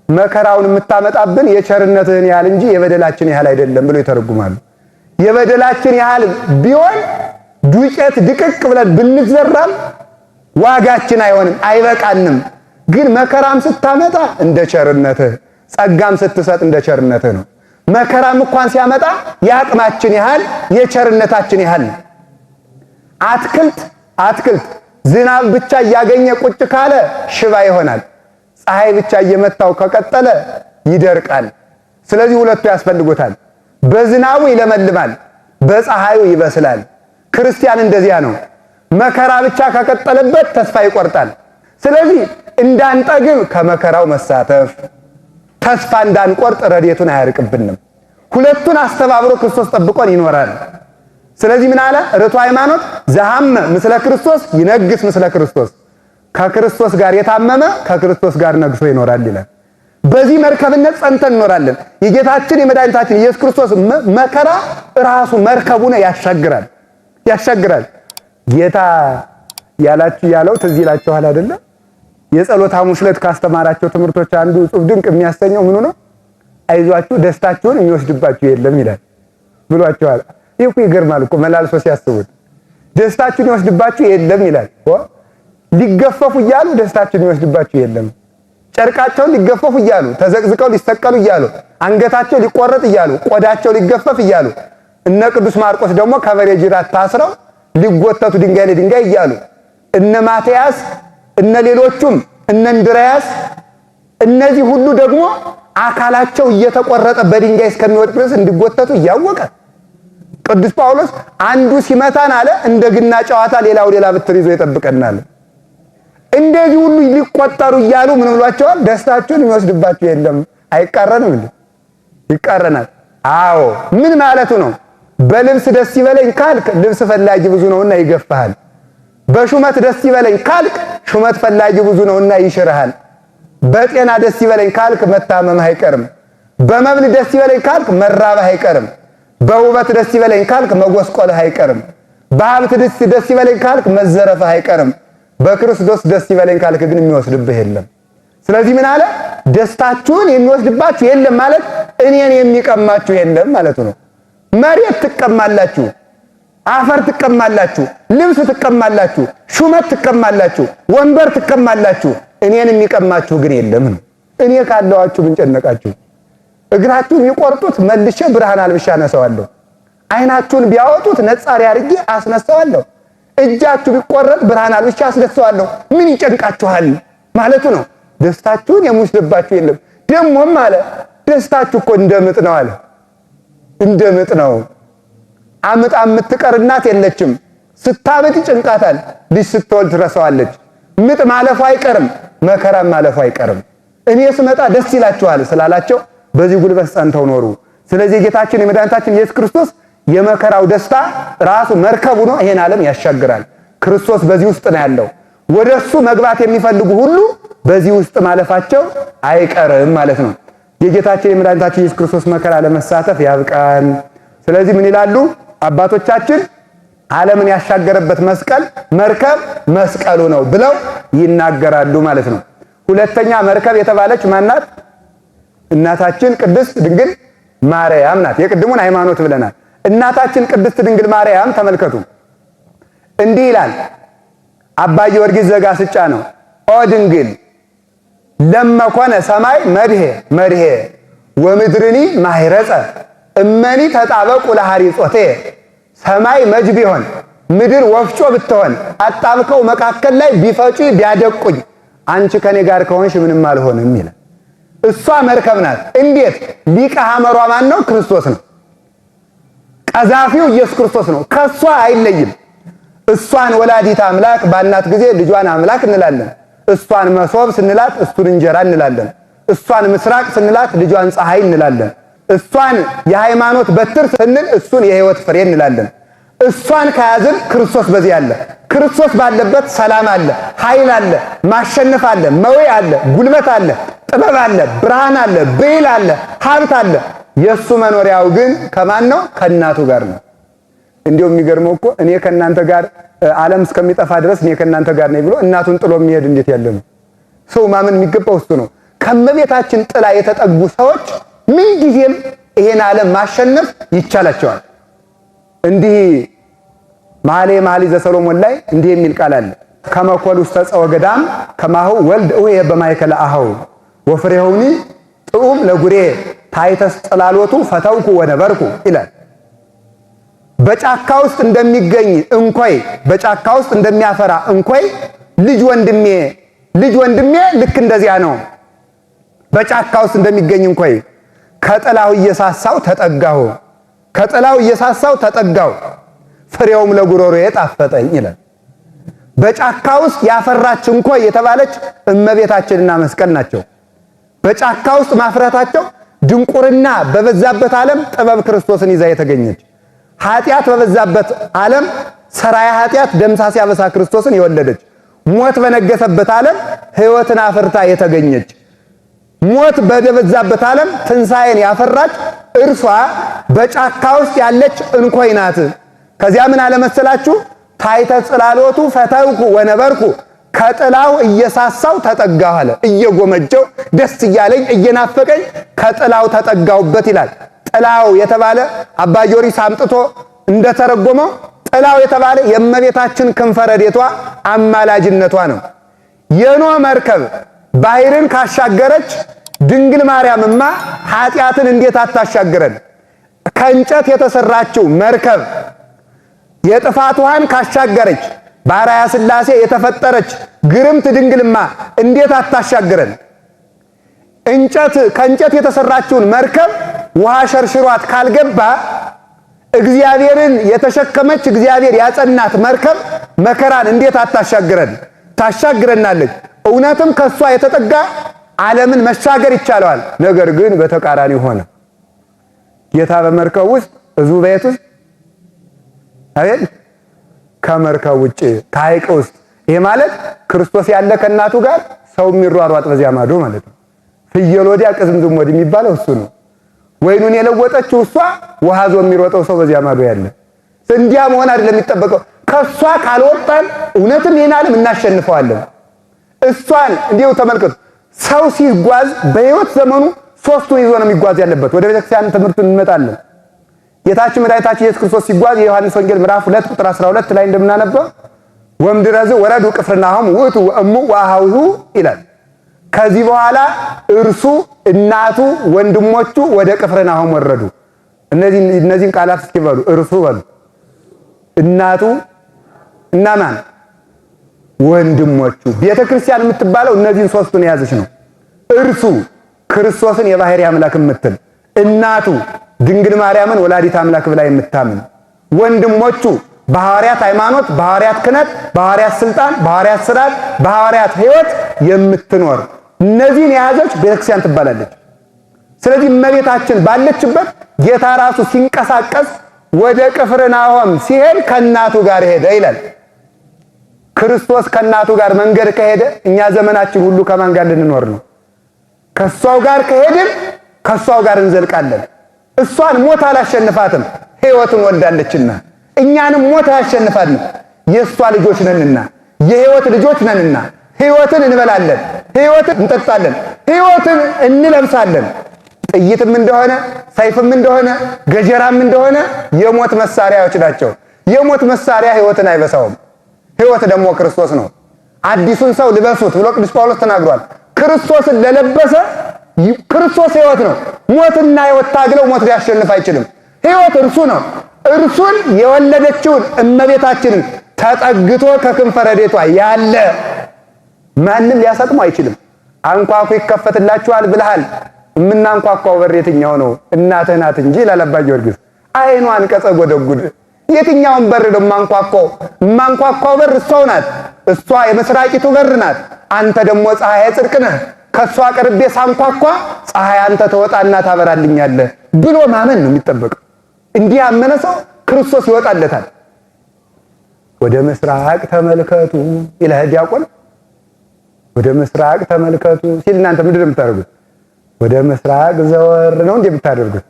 መከራውን የምታመጣብን የቸርነትህን ያህል እንጂ የበደላችን ያህል አይደለም ብሎ ይተረጉማሉ። የበደላችን ያህል ቢሆን ዱቄት ድቅቅ ብለን ብንዘራም ዋጋችን አይሆንም፣ አይበቃንም። ግን መከራም ስታመጣ እንደ ቸርነትህ፣ ጸጋም ስትሰጥ እንደ ቸርነትህ ነው። መከራም እንኳን ሲያመጣ የአቅማችን ያህል የቸርነታችን ያህል ነው። አትክልት ዝናብ ብቻ እያገኘ ቁጭ ካለ ሽባ ይሆናል። ፀሐይ ብቻ እየመታው ከቀጠለ ይደርቃል። ስለዚህ ሁለቱ ያስፈልጎታል። በዝናቡ ይለመልማል፣ በፀሐዩ ይበስላል። ክርስቲያን እንደዚያ ነው። መከራ ብቻ ከቀጠለበት ተስፋ ይቆርጣል። ስለዚህ እንዳንጠግብ ከመከራው መሳተፍ፣ ተስፋ እንዳንቆርጥ ረድኤቱን አያርቅብንም። ሁለቱን አስተባብሮ ክርስቶስ ጠብቆን ይኖራል። ስለዚህ ምን አለ? ርቱ ሃይማኖት ዘሐመ ምስለ ክርስቶስ ይነግስ ምስለ ክርስቶስ። ከክርስቶስ ጋር የታመመ ከክርስቶስ ጋር ነግሶ ይኖራል ይላል። በዚህ መርከብነት ጸንተን እንኖራለን። የጌታችን የመድኃኒታችን ኢየሱስ ክርስቶስ መከራ ራሱ መርከቡ ነው፣ ያሻግራል። ጌታ ያለው ትዝ ይላችኋል አይደለ? የጸሎተ ሐሙስ ዕለት ካስተማራቸው ትምህርቶች አንዱ እጹብ ድንቅ የሚያሰኘው ምኑ ነው? አይዟችሁ ደስታችሁን የሚወስድባችሁ የለም ይላል ብሏቸዋል። ይህ እኮ ይገርማል እኮ መላልሶ ሲያስቡት። ደስታችሁን ይወስድባችሁ የለም ይላል። ሊገፈፉ እያሉ ደስታችሁን ይወስድባችሁ የለም። ጨርቃቸውን ሊገፈፉ እያሉ ተዘቅዝቀው ሊሰቀሉ እያሉ አንገታቸው ሊቆረጥ እያሉ ቆዳቸው ሊገፈፍ እያሉ እነ ቅዱስ ማርቆስ ደግሞ ከበሬ ጅራት ታስረው ሊጎተቱ ድንጋይ ለድንጋይ እያሉ እነ ማትያስ እነ ሌሎቹም እነ እንድርያስ እነዚህ ሁሉ ደግሞ አካላቸው እየተቆረጠ በድንጋይ እስከሚወድቅ ድረስ እንዲጎተቱ እያወቀ ቅዱስ ጳውሎስ አንዱ ሲመታን አለ እንደ ግና ጨዋታ ሌላው ሌላ ብትር ይዞ ይጠብቀናል። እንደዚህ ሁሉ ሊቆጠሩ እያሉ ምን ብሏቸዋል? ደስታችሁን የሚወስድባችሁ የለም። አይቃረንም እንዴ? ይቃረናል። አዎ ምን ማለቱ ነው? በልብስ ደስ ይበለኝ ካልክ ልብስ ፈላጊ ብዙ ነውና ይገፋሃል። በሹመት ደስ ይበለኝ ካልክ ሹመት ፈላጊ ብዙ ነውና ይሽርሃል። በጤና ደስ ይበለኝ ካልክ መታመም አይቀርም። በመብል ደስ ይበለኝ ካልክ መራብህ አይቀርም። በውበት ደስ ይበለኝ ካልክ መጎስቆልህ አይቀርም። በሀብት ደስ ይበለኝ ካልክ መዘረፍህ አይቀርም። በክርስቶስ ደስ ይበለኝ ካልክ ግን የሚወስድብህ የለም። ስለዚህ ምን አለ? ደስታችሁን የሚወስድባችሁ የለም ማለት እኔን የሚቀማችሁ የለም ማለቱ ነው። መሬት ትቀማላችሁ፣ አፈር ትቀማላችሁ፣ ልብስ ትቀማላችሁ፣ ሹመት ትቀማላችሁ፣ ወንበር ትቀማላችሁ፣ እኔን የሚቀማችሁ ግን የለም ነው። እኔ ካለዋችሁ ምን ጨነቃችሁ? እግራችሁን ቢቆርጡት መልሼ ብርሃን አልብሼ አነሳዋለሁ። ዓይናችሁን ቢያወጡት ነጻሪ አድርጌ አስነሳዋለሁ። እጃችሁ ቢቆረጥ ብርሃን አልብሼ አስነሳዋለሁ። ምን ይጨንቃችኋል ማለቱ ነው። ደስታችሁን የሚወስድባችሁ የለም። ደሞም አለ ደስታችሁ እኮ እንደምጥ ነው አለ። እንደምጥ ነው። አምጣ የምትቀር እናት የለችም። ስታምጥ ይጨንቃታል። ልጅ ስትወልድ ትረሳዋለች። ምጥ ማለፉ አይቀርም፣ መከራም ማለፉ አይቀርም። እኔ ስመጣ ደስ ይላችኋል ስላላቸው በዚህ ጉልበት ጸንተው ኖሩ። ስለዚህ ጌታችን የመድኃኒታችን ኢየሱስ ክርስቶስ የመከራው ደስታ ራሱ መርከብ ሆኖ ይሄን ዓለም ያሻግራል። ክርስቶስ በዚህ ውስጥ ነው ያለው። ወደሱ መግባት የሚፈልጉ ሁሉ በዚህ ውስጥ ማለፋቸው አይቀርም ማለት ነው። የጌታችን የመድኃኒታችን ኢየሱስ ክርስቶስ መከራ ለመሳተፍ ያብቃን። ስለዚህ ምን ይላሉ አባቶቻችን? ዓለምን ያሻገረበት መስቀል መርከብ መስቀሉ ነው ብለው ይናገራሉ ማለት ነው። ሁለተኛ መርከብ የተባለች ማናት? እናታችን ቅድስት ድንግል ማርያም ናት። የቅድሙን ሃይማኖት ብለናል። እናታችን ቅድስት ድንግል ማርያም ተመልከቱ፣ እንዲህ ይላል አባ ጊዮርጊስ ዘጋስጫ ነው። ኦ ድንግል ለመኮነ ሰማይ መድሄ መድሄ ወምድርኒ ማህረጸ እመኒ ተጣበቁ ለሐሪጾቴ። ሰማይ መጅ ቢሆን ምድር ወፍጮ ብትሆን አጣብቀው መካከል ላይ ቢፈጩ ቢያደቁኝ አንቺ ከኔ ጋር ከሆንሽ ምንም አልሆንም ይላል። እሷ መርከብ ናት። እንዴት? ሊቀ ሐመሯ ማን ነው? ክርስቶስ ነው። ቀዛፊው ኢየሱስ ክርስቶስ ነው። ከሷ አይለይም። እሷን ወላዲት አምላክ ባልናት ጊዜ ልጇን አምላክ እንላለን። እሷን መሶብ ስንላት እሱን እንጀራ እንላለን። እሷን ምስራቅ ስንላት ልጇን ፀሐይ እንላለን። እሷን የሃይማኖት በትር ስንል እሱን የሕይወት ፍሬ እንላለን። እሷን ከያዝን ክርስቶስ በዚህ አለ። ክርስቶስ ባለበት ሰላም አለ፣ ኃይል አለ፣ ማሸነፍ አለ፣ መዌ አለ፣ ጉልበት አለ፣ ጥበብ አለ፣ ብርሃን አለ፣ ብዕል አለ፣ ሀብት አለ። የሱ መኖሪያው ግን ከማን ነው? ከእናቱ ጋር ነው። እንዲያው የሚገርመው እኮ እኔ ከእናንተ ጋር ዓለም እስከሚጠፋ ድረስ እኔ ከእናንተ ጋር ነኝ ብሎ እናቱን ጥሎ የሚሄድ እንዴት ያለ ነው? ሰው ማመን የሚገባው እሱ ነው። ከመቤታችን ጥላ የተጠጉ ሰዎች ምን ጊዜም ይሄን ዓለም ማሸነፍ ይቻላቸዋል። እንዲህ መኃልየ መኃልይ ዘሰሎሞን ላይ እንዲህ የሚል ቃል አለ። ከመኮል ውስተ ጸወ ገዳም ከማሁ ወልድ እውየ በማእከለ አኀው ወፍሬሁኒ ጥዑም ለጉሬ ታይተስ ጥላሎቱ ፈተውኩ ወነበርኩ ይላል። በጫካ ውስጥ እንደሚገኝ እንኮይ፣ በጫካ ውስጥ እንደሚያፈራ እንኮይ ልጅ ወንድሜ ልክ እንደዚያ ነው። በጫካ ውስጥ እንደሚገኝ እንኮይ ከጥላው እየሳሳው ተጠጋሁ፣ ከጥላው እየሳሳው ተጠጋሁ፣ ፍሬውም ለጉሮሮዬ ጣፈጠኝ ይላል። በጫካ ውስጥ ያፈራች እንኮይ የተባለች እመቤታችንና መስቀል ናቸው። በጫካ ውስጥ ማፍራታቸው ድንቁርና በበዛበት ዓለም ጥበብ ክርስቶስን ይዛ የተገኘች፣ ኃጢአት በበዛበት ዓለም ሰራያ ኃጢአት ደምሳሳ ያበሳ ክርስቶስን የወለደች፣ ሞት በነገሰበት ዓለም ሕይወትን አፍርታ የተገኘች፣ ሞት በበዛበት ዓለም ትንሣኤን ያፈራች እርሷ በጫካ ውስጥ ያለች እንኮይ ናት። ከዚያ ምን አለመሰላችሁ? ታይተ ጽላሎቱ ፈተውኩ ወነበርኩ ከጥላው እየሳሳው ተጠጋሁ አለ። እየጎመጀው ደስ እያለኝ እየናፈቀኝ ከጥላው ተጠጋሁበት ይላል። ጥላው የተባለ አባ ጊዮርጊስ አምጥቶ እንደተረጎመው ጥላው የተባለ የእመቤታችን ክንፈ ረድኤቷ አማላጅነቷ ነው። የኖህ መርከብ ባህርን ካሻገረች ድንግል ማርያምማ ኃጢአትን እንዴት አታሻግረን? ከእንጨት የተሰራችው መርከብ የጥፋት ውሃን ካሻገረች በአርአያ ሥላሴ የተፈጠረች ግርምት ድንግልማ እንዴት አታሻግረን? ከእንጨት የተሰራችውን መርከብ ውሃ ሸርሽሯት ካልገባ እግዚአብሔርን የተሸከመች እግዚአብሔር ያጸናት መርከብ መከራን እንዴት አታሻግረን? ታሻግረናለች። እውነትም ከሷ የተጠጋ ዓለምን መሻገር ይቻለዋል። ነገር ግን በተቃራኒ ሆነ። ጌታ በመርከብ ውስጥ ሕዝቡ በየት ውስጥ አይደል? ከመርከብ ውጭ ከሐይቅ ውስጥ። ይሄ ማለት ክርስቶስ ያለ ከእናቱ ጋር ሰው የሚሯሯጥ በዚያ ማዶ ማለት ነው። ፍየል ወዲያ ቅዝምዝም ወዲህ የሚባለው እሱ ነው። ወይኑን የለወጠችው እሷ፣ ውሃዞ የሚሮጠው ሰው በዚያ ማዶ ያለ። እንዲያ መሆን አይደለም የሚጠበቀው። ከሷ ካልወጣን እውነትም ይሄን ዓለም እናሸንፈዋለን። እሷን እንዲሁ ተመልከቱ። ሰው ሲጓዝ በሕይወት ዘመኑ ሶስቱን ይዞ ነው የሚጓዝ ያለበት። ወደ ቤተክርስቲያን ትምህርቱን እንመጣለን። ጌታችን መድኃኒታችን ኢየሱስ ክርስቶስ ሲጓዝ የዮሐንስ ወንጌል ምዕራፍ 2 ቁጥር 12 ላይ እንደምናነበው ወምድረዝ ወረዱ ቅፍርናሆም ውእቱ ወእሙ ወአኀዊሁ ይላል። ከዚህ በኋላ እርሱ እናቱ ወንድሞቹ ወደ ቅፍርናሆም ወረዱ። እነዚህን ቃላት እስኪ በሉ። እርሱ በሉ፣ እናቱ እና ማን? ወንድሞቹ። ቤተክርስቲያን የምትባለው እነዚህን ሶስቱን የያዘች ነው። እርሱ ክርስቶስን የባህሪ አምላክ የምትል፣ እናቱ ድንግል ማርያምን ወላዲት አምላክ ብላ የምታምን፣ ወንድሞቹ በሐዋርያት ሃይማኖት፣ በሐዋርያት ክህነት፣ በሐዋርያት ስልጣን፣ በሐዋርያት ስርዓት፣ በሐዋርያት ሕይወት የምትኖር እነዚህን የያዘች ቤተክርስቲያን ትባላለች። ስለዚህ እመቤታችን ባለችበት ጌታ ራሱ ሲንቀሳቀስ ወደ ቅፍርናሆም ሲሄድ ከእናቱ ጋር ሄደ ይላል። ክርስቶስ ከእናቱ ጋር መንገድ ከሄደ እኛ ዘመናችን ሁሉ ከማን ጋር ልንኖር ነው? ከሷው ጋር ከሄድን ከሷው ጋር እንዘልቃለን። እሷን ሞት አላሸንፋትም፣ ሕይወትን ወልዳለችና። እኛንም ሞት አያሸንፋንም፣ የእሷ ልጆች ነንና፣ የሕይወት ልጆች ነንና። ሕይወትን እንበላለን፣ ሕይወትን እንጠጣለን፣ ሕይወትን እንለብሳለን። ጥይትም እንደሆነ ሰይፍም እንደሆነ ገጀራም እንደሆነ የሞት መሳሪያዎች ናቸው። የሞት መሳሪያ ሕይወትን አይበሳውም። ሕይወት ደግሞ ክርስቶስ ነው። አዲሱን ሰው ልበሱት ብሎ ቅዱስ ጳውሎስ ተናግሯል። ክርስቶስን ለለበሰ ክርስቶስ ሕይወት ነው። ሞትና ሕይወት ታግለው ሞት ሊያሸንፍ አይችልም። ሕይወት እርሱ ነው። እርሱን የወለደችውን እመቤታችንን ተጠግቶ ከክንፈ ረድኤቷ ያለ ማንም ሊያሰጥሙ አይችልም። አንኳኩ ይከፈትላችኋል ብለሃል። የምናንኳኳው በር የትኛው ነው? እናትህ ናት እንጂ ይላል አባ ጊዮርጊስ። ዓይኗን ቀጸ ጎደጉድ። የትኛውን በር ነው የማንኳኳው? የማንኳኳው በር እሷው ናት። እሷ የምስራቂቱ በር ናት። አንተ ደግሞ ፀሐይ ጽድቅ ነህ። ከሷ ቀርቤ ሳንኳኳ ፀሐይ አንተ ተወጣና ታበራልኛለህ ብሎ ማመን ነው የሚጠበቀው። እንዲህ ያመነ ሰው ክርስቶስ ይወጣለታል። ወደ ምስራቅ ተመልከቱ ይላል ዲያቆን። ወደ ምስራቅ ተመልከቱ ሲል እናንተ ምንድን ነው የምታደርጉት? ወደ ምስራቅ ዘወር ነው እንዴ የምታደርጉት?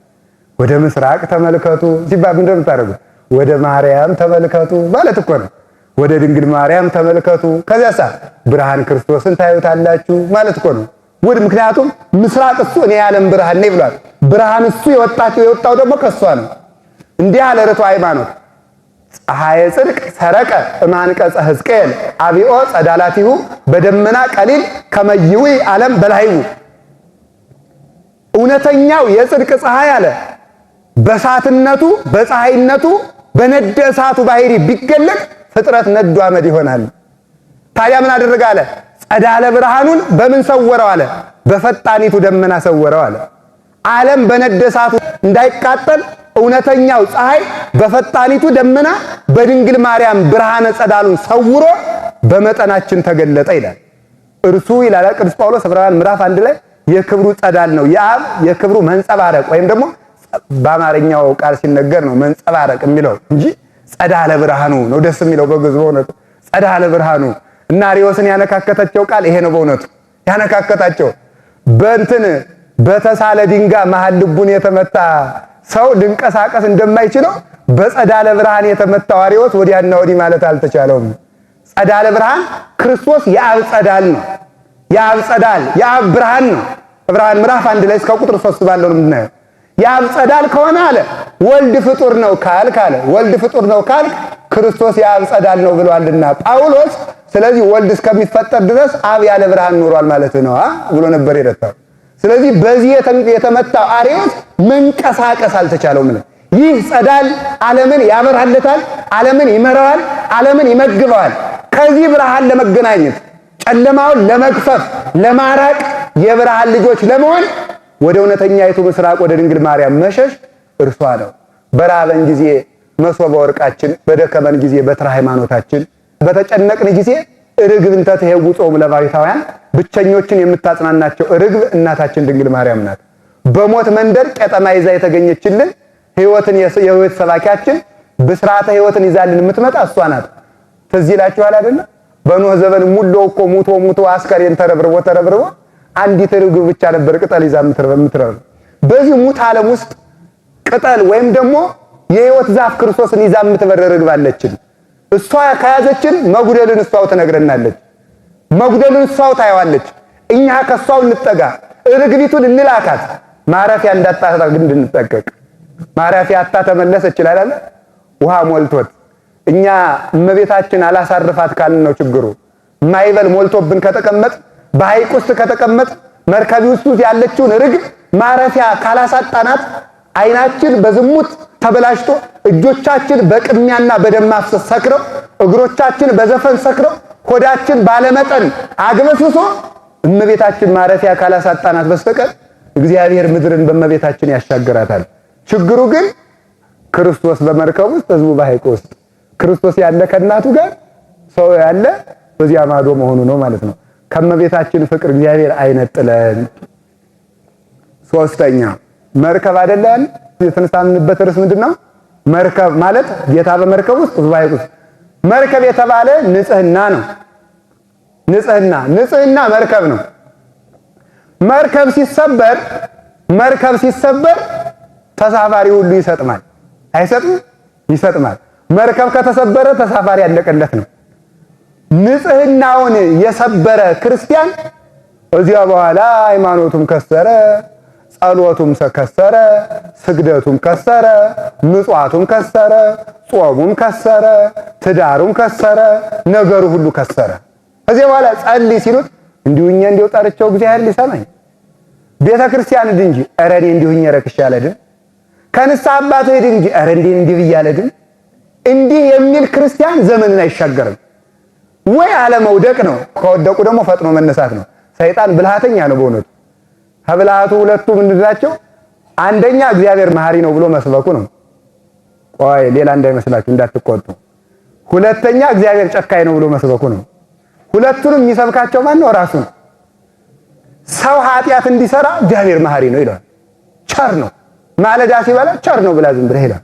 ወደ ምስራቅ ተመልከቱ ሲባል ምንድን ነው የምታደርጉት? ወደ ማርያም ተመልከቱ ማለት እኮ ነው። ወደ ድንግል ማርያም ተመልከቱ፣ ከዚያሳ ብርሃን ክርስቶስን ታዩታላችሁ ማለት እኮ ነው። ምክንያቱም ምስራቅ እሱ እኔ የዓለም ብርሃን ነኝ ብሏል። ብርሃን እሱ የወጣው ደግሞ ከሷ ነው። እንዲህ አለ ርቱዐ ሃይማኖት ፀሐየ ጽድቅ ሰረቀ እማንቀጸ ሕዝቅኤል አብኦ ጸዳላቲሁ በደመና ቀሊል ከመይዊ ዓለም በላይሁ። እውነተኛው የጽድቅ ፀሐይ አለ በእሳትነቱ በፀሐይነቱ በነደ እሳቱ ባህሪ ቢገለጥ ፍጥረት ነዶ አመድ ይሆናል። ታዲያ ምን አደረገ አለ? ጸዳለ ብርሃኑን በምን ሰወረው አለ? በፈጣኒቱ ደመና ሰወረው አለ። ዓለም በነደ እሳቱ እንዳይቃጠል እውነተኛው ፀሐይ በፈጣኒቱ ደመና በድንግል ማርያም ብርሃነ ጸዳሉን ሰውሮ በመጠናችን ተገለጠ ይላል። እርሱ ይላል ቅዱስ ጳውሎስ ዕብራውያን ምዕራፍ 1 ላይ የክብሩ ጸዳል ነው። የአብ የክብሩ መንጸባረቅ ወይም ደግሞ በአማርኛው ቃል ሲነገር ነው መንጸባረቅ የሚለው እንጂ ጸዳለ ብርሃኑ ነው ደስ የሚለው በግዕዝ በእውነቱ ጸዳለ ብርሃኑ። እና አርዮስን ያነካከታቸው ቃል ይሄ ነው በእውነቱ ያነካከታቸው። በእንትን በተሳለ ድንጋይ መሃል ልቡን የተመታ ሰው ልንቀሳቀስ እንደማይችለው በጸዳለ ብርሃን የተመታው አርዮስ ወዲያና ወዲህ ማለት አልተቻለውም። ጸዳለ ብርሃን ክርስቶስ የአብ ጸዳል ነው። የአብ ጸዳል የአብ ብርሃን ነው። ዕብራውያን ምዕራፍ 1 ላይ እስከ ቁጥር 3 ባለው ነው የምናየው። የአብ ጸዳል ከሆነ አለ ወልድ ፍጡር ነው ካልክ አለ ወልድ ፍጡር ነው ካልክ ክርስቶስ የአብ ጸዳል ነው ብሏልና ጳውሎስ። ስለዚህ ወልድ እስከሚፈጠር ድረስ አብ ያለ ብርሃን ኖሯል ማለት ነው ብሎ ነበር የረታው። ስለዚህ በዚህ የተመታው አርዮስ መንቀሳቀስ አልተቻለውም። ይህ ጸዳል ዓለምን ያበራለታል፣ ዓለምን ይመራዋል፣ ዓለምን ይመግበዋል። ከዚህ ብርሃን ለመገናኘት ጨለማውን ለመግፈፍ ለማራቅ የብርሃን ልጆች ለመሆን ወደ እውነተኛይቱ ምስራቅ ወደ ድንግል ማርያም መሸሽ እርሷ ነው። በራበን ጊዜ መሶበ ወርቃችን፣ በደከመን ጊዜ በትረ ሃይማኖታችን፣ በተጨነቅን ጊዜ ርግብ እንተ ትሄውጾሙ ለባሕታውያን ብቸኞችን የምታጽናናቸው ርግብ እናታችን ድንግል ማርያም ናት። በሞት መንደር ቄጠማ ይዛ የተገኘችልን ሕይወትን የሕይወት ሰባኪያችን ብስራተ ሕይወትን ይዛልን የምትመጣ እሷ ናት። ትዝ ይላችኋል አይደለ? በኖህ ዘመን ሙሉ እኮ ሙቶ አስከሬን ተረብርቦ አንዲት ርግብ ብቻ ነበር ቅጠል ይዛ የምትረብ። በዚህ ሙት ዓለም ውስጥ ቅጠል ወይም ደግሞ የሕይወት ዛፍ ክርስቶስን ይዛ የምትበር ርግብ አለችን። እሷ ከያዘችን መጉደልን እሷው ትነግረናለች። መጉደልን እሷው ታየዋለች። እኛ ከሷው እንጠጋ፣ ርግቢቱን እንላካት። ማረፊያ እንዳጣታ ግን እንድንጠቀቅ። ማረፊያ አጣ ተመለሰች ይላል አይደል? ውሃ ሞልቶት እኛ እመቤታችን አላሳርፋት ካልን ነው ችግሩ። ማይበል ሞልቶብን ከተቀመጥ፣ በሐይቅ ውስጥ ከተቀመጥ፣ መርከብ ውስጥ ያለችውን ርግብ ማረፊያ ካላሳጣናት ዓይናችን በዝሙት ተበላሽቶ፣ እጆቻችን በቅሚያና በደም ማፍሰስ ሰክረው፣ እግሮቻችን በዘፈን ሰክረው፣ ሆዳችን ባለመጠን አግበስብሶ እመቤታችን ማረፊያ ካላሳጣናት በስተቀር እግዚአብሔር ምድርን በእመቤታችን ያሻግራታል። ችግሩ ግን ክርስቶስ በመርከብ ውስጥ፣ ሕዝቡ በሐይቅ ውስጥ፣ ክርስቶስ ያለ ከእናቱ ጋር፣ ሰው ያለ በዚያ ማዶ መሆኑ ነው ማለት ነው። ከእመቤታችን ፍቅር እግዚአብሔር አይነጥለን። ሶስተኛ መርከብ አይደለም። የተነሳንበት ርዕስ ምንድነው? መርከብ ማለት ጌታ በመርከብ ውስጥ፣ ሕዝቡ በሐይቅ ውስጥ። መርከብ የተባለ ንጽህና ነው። ንጽህና መርከብ ነው። መርከብ ሲሰበር ተሳፋሪ ሁሉ ይሰጥማል። አይሰጥም? ይሰጥማል። መርከብ ከተሰበረ ተሳፋሪ ያለቀለት ነው። ንጽህናውን የሰበረ ክርስቲያን እዚያ በኋላ ሃይማኖቱም ከሰረ፣ ጸሎቱም ከሰረ፣ ስግደቱም ከሰረ፣ ምጽዋቱም ከሰረ፣ ጾሙም ከሰረ፣ ትዳሩም ከሰረ፣ ነገሩ ሁሉ ከሰረ። ከዚህ በኋላ ጸልይ ሲሉት እንዲሁኛ እንዲው ጠርቸው እግዚአብሔር ሊሰማኝ ቤተ ክርስቲያን ሂድ እንጂ ኧረ እኔ እንዲሁኛ ረክሽ ያለድን ከንስሐ አባት ሂድ እንጂ ኧረ እንዲህ ብያለድን። እንዲህ የሚል ክርስቲያን ዘመንን አይሻገርም። ወይ አለመውደቅ ነው፣ ከወደቁ ደግሞ ፈጥኖ መነሳት ነው። ሰይጣን ብልሃተኛ ነው በእውነቱ። ከብልሃቱ ሁለቱ ምንድን ናቸው? አንደኛ እግዚአብሔር መሐሪ ነው ብሎ መስበኩ ነው። ቆይ ሌላ እንዳይመስላችሁ እንዳትቆጡ። ሁለተኛ እግዚአብሔር ጨካኝ ነው ብሎ መስበኩ ነው። ሁለቱንም የሚሰብካቸው ማን ነው? ራሱ ነው። ሰው ኃጢአት እንዲሰራ እግዚአብሔር መሐሪ ነው ይላል። ቸር ነው። ማለዳ ሲበላ ቸር ነው ብላ ዝም ብለህ ይላል።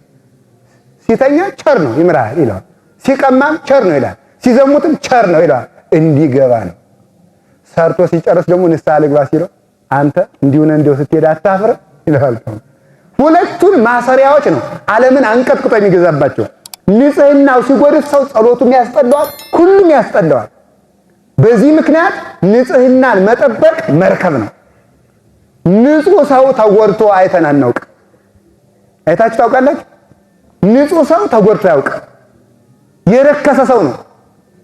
ሲተኛ ቸር ነው ይምራል ይላል። ሲቀማም ቸር ነው ይላል። ሲዘሙትም ቸር ነው ይላል። እንዲገባ ነው። ሰርቶ ሲጨርስ ደግሞ ንስሐ ልግባ ሲለው አንተ እንዲሁነ እንዲው ስትሄድ አታፍርም ይላል። ሁለቱን ማሰሪያዎች ነው ዓለምን አንቀጥቅጦ የሚገዛባቸው። ንጽህናው ሲጎድፍ ሰው ጸሎቱም ያስጠላዋል፣ ሁሉም ያስጠላዋል። በዚህ ምክንያት ንጽህናን መጠበቅ መርከብ ነው። ንጹህ ሰው ተጎድቶ አይተን አናውቅ። አይታችሁ ታውቃላችሁ? ንጹህ ሰው ተጎድቶ ያውቅ። የረከሰ ሰው ነው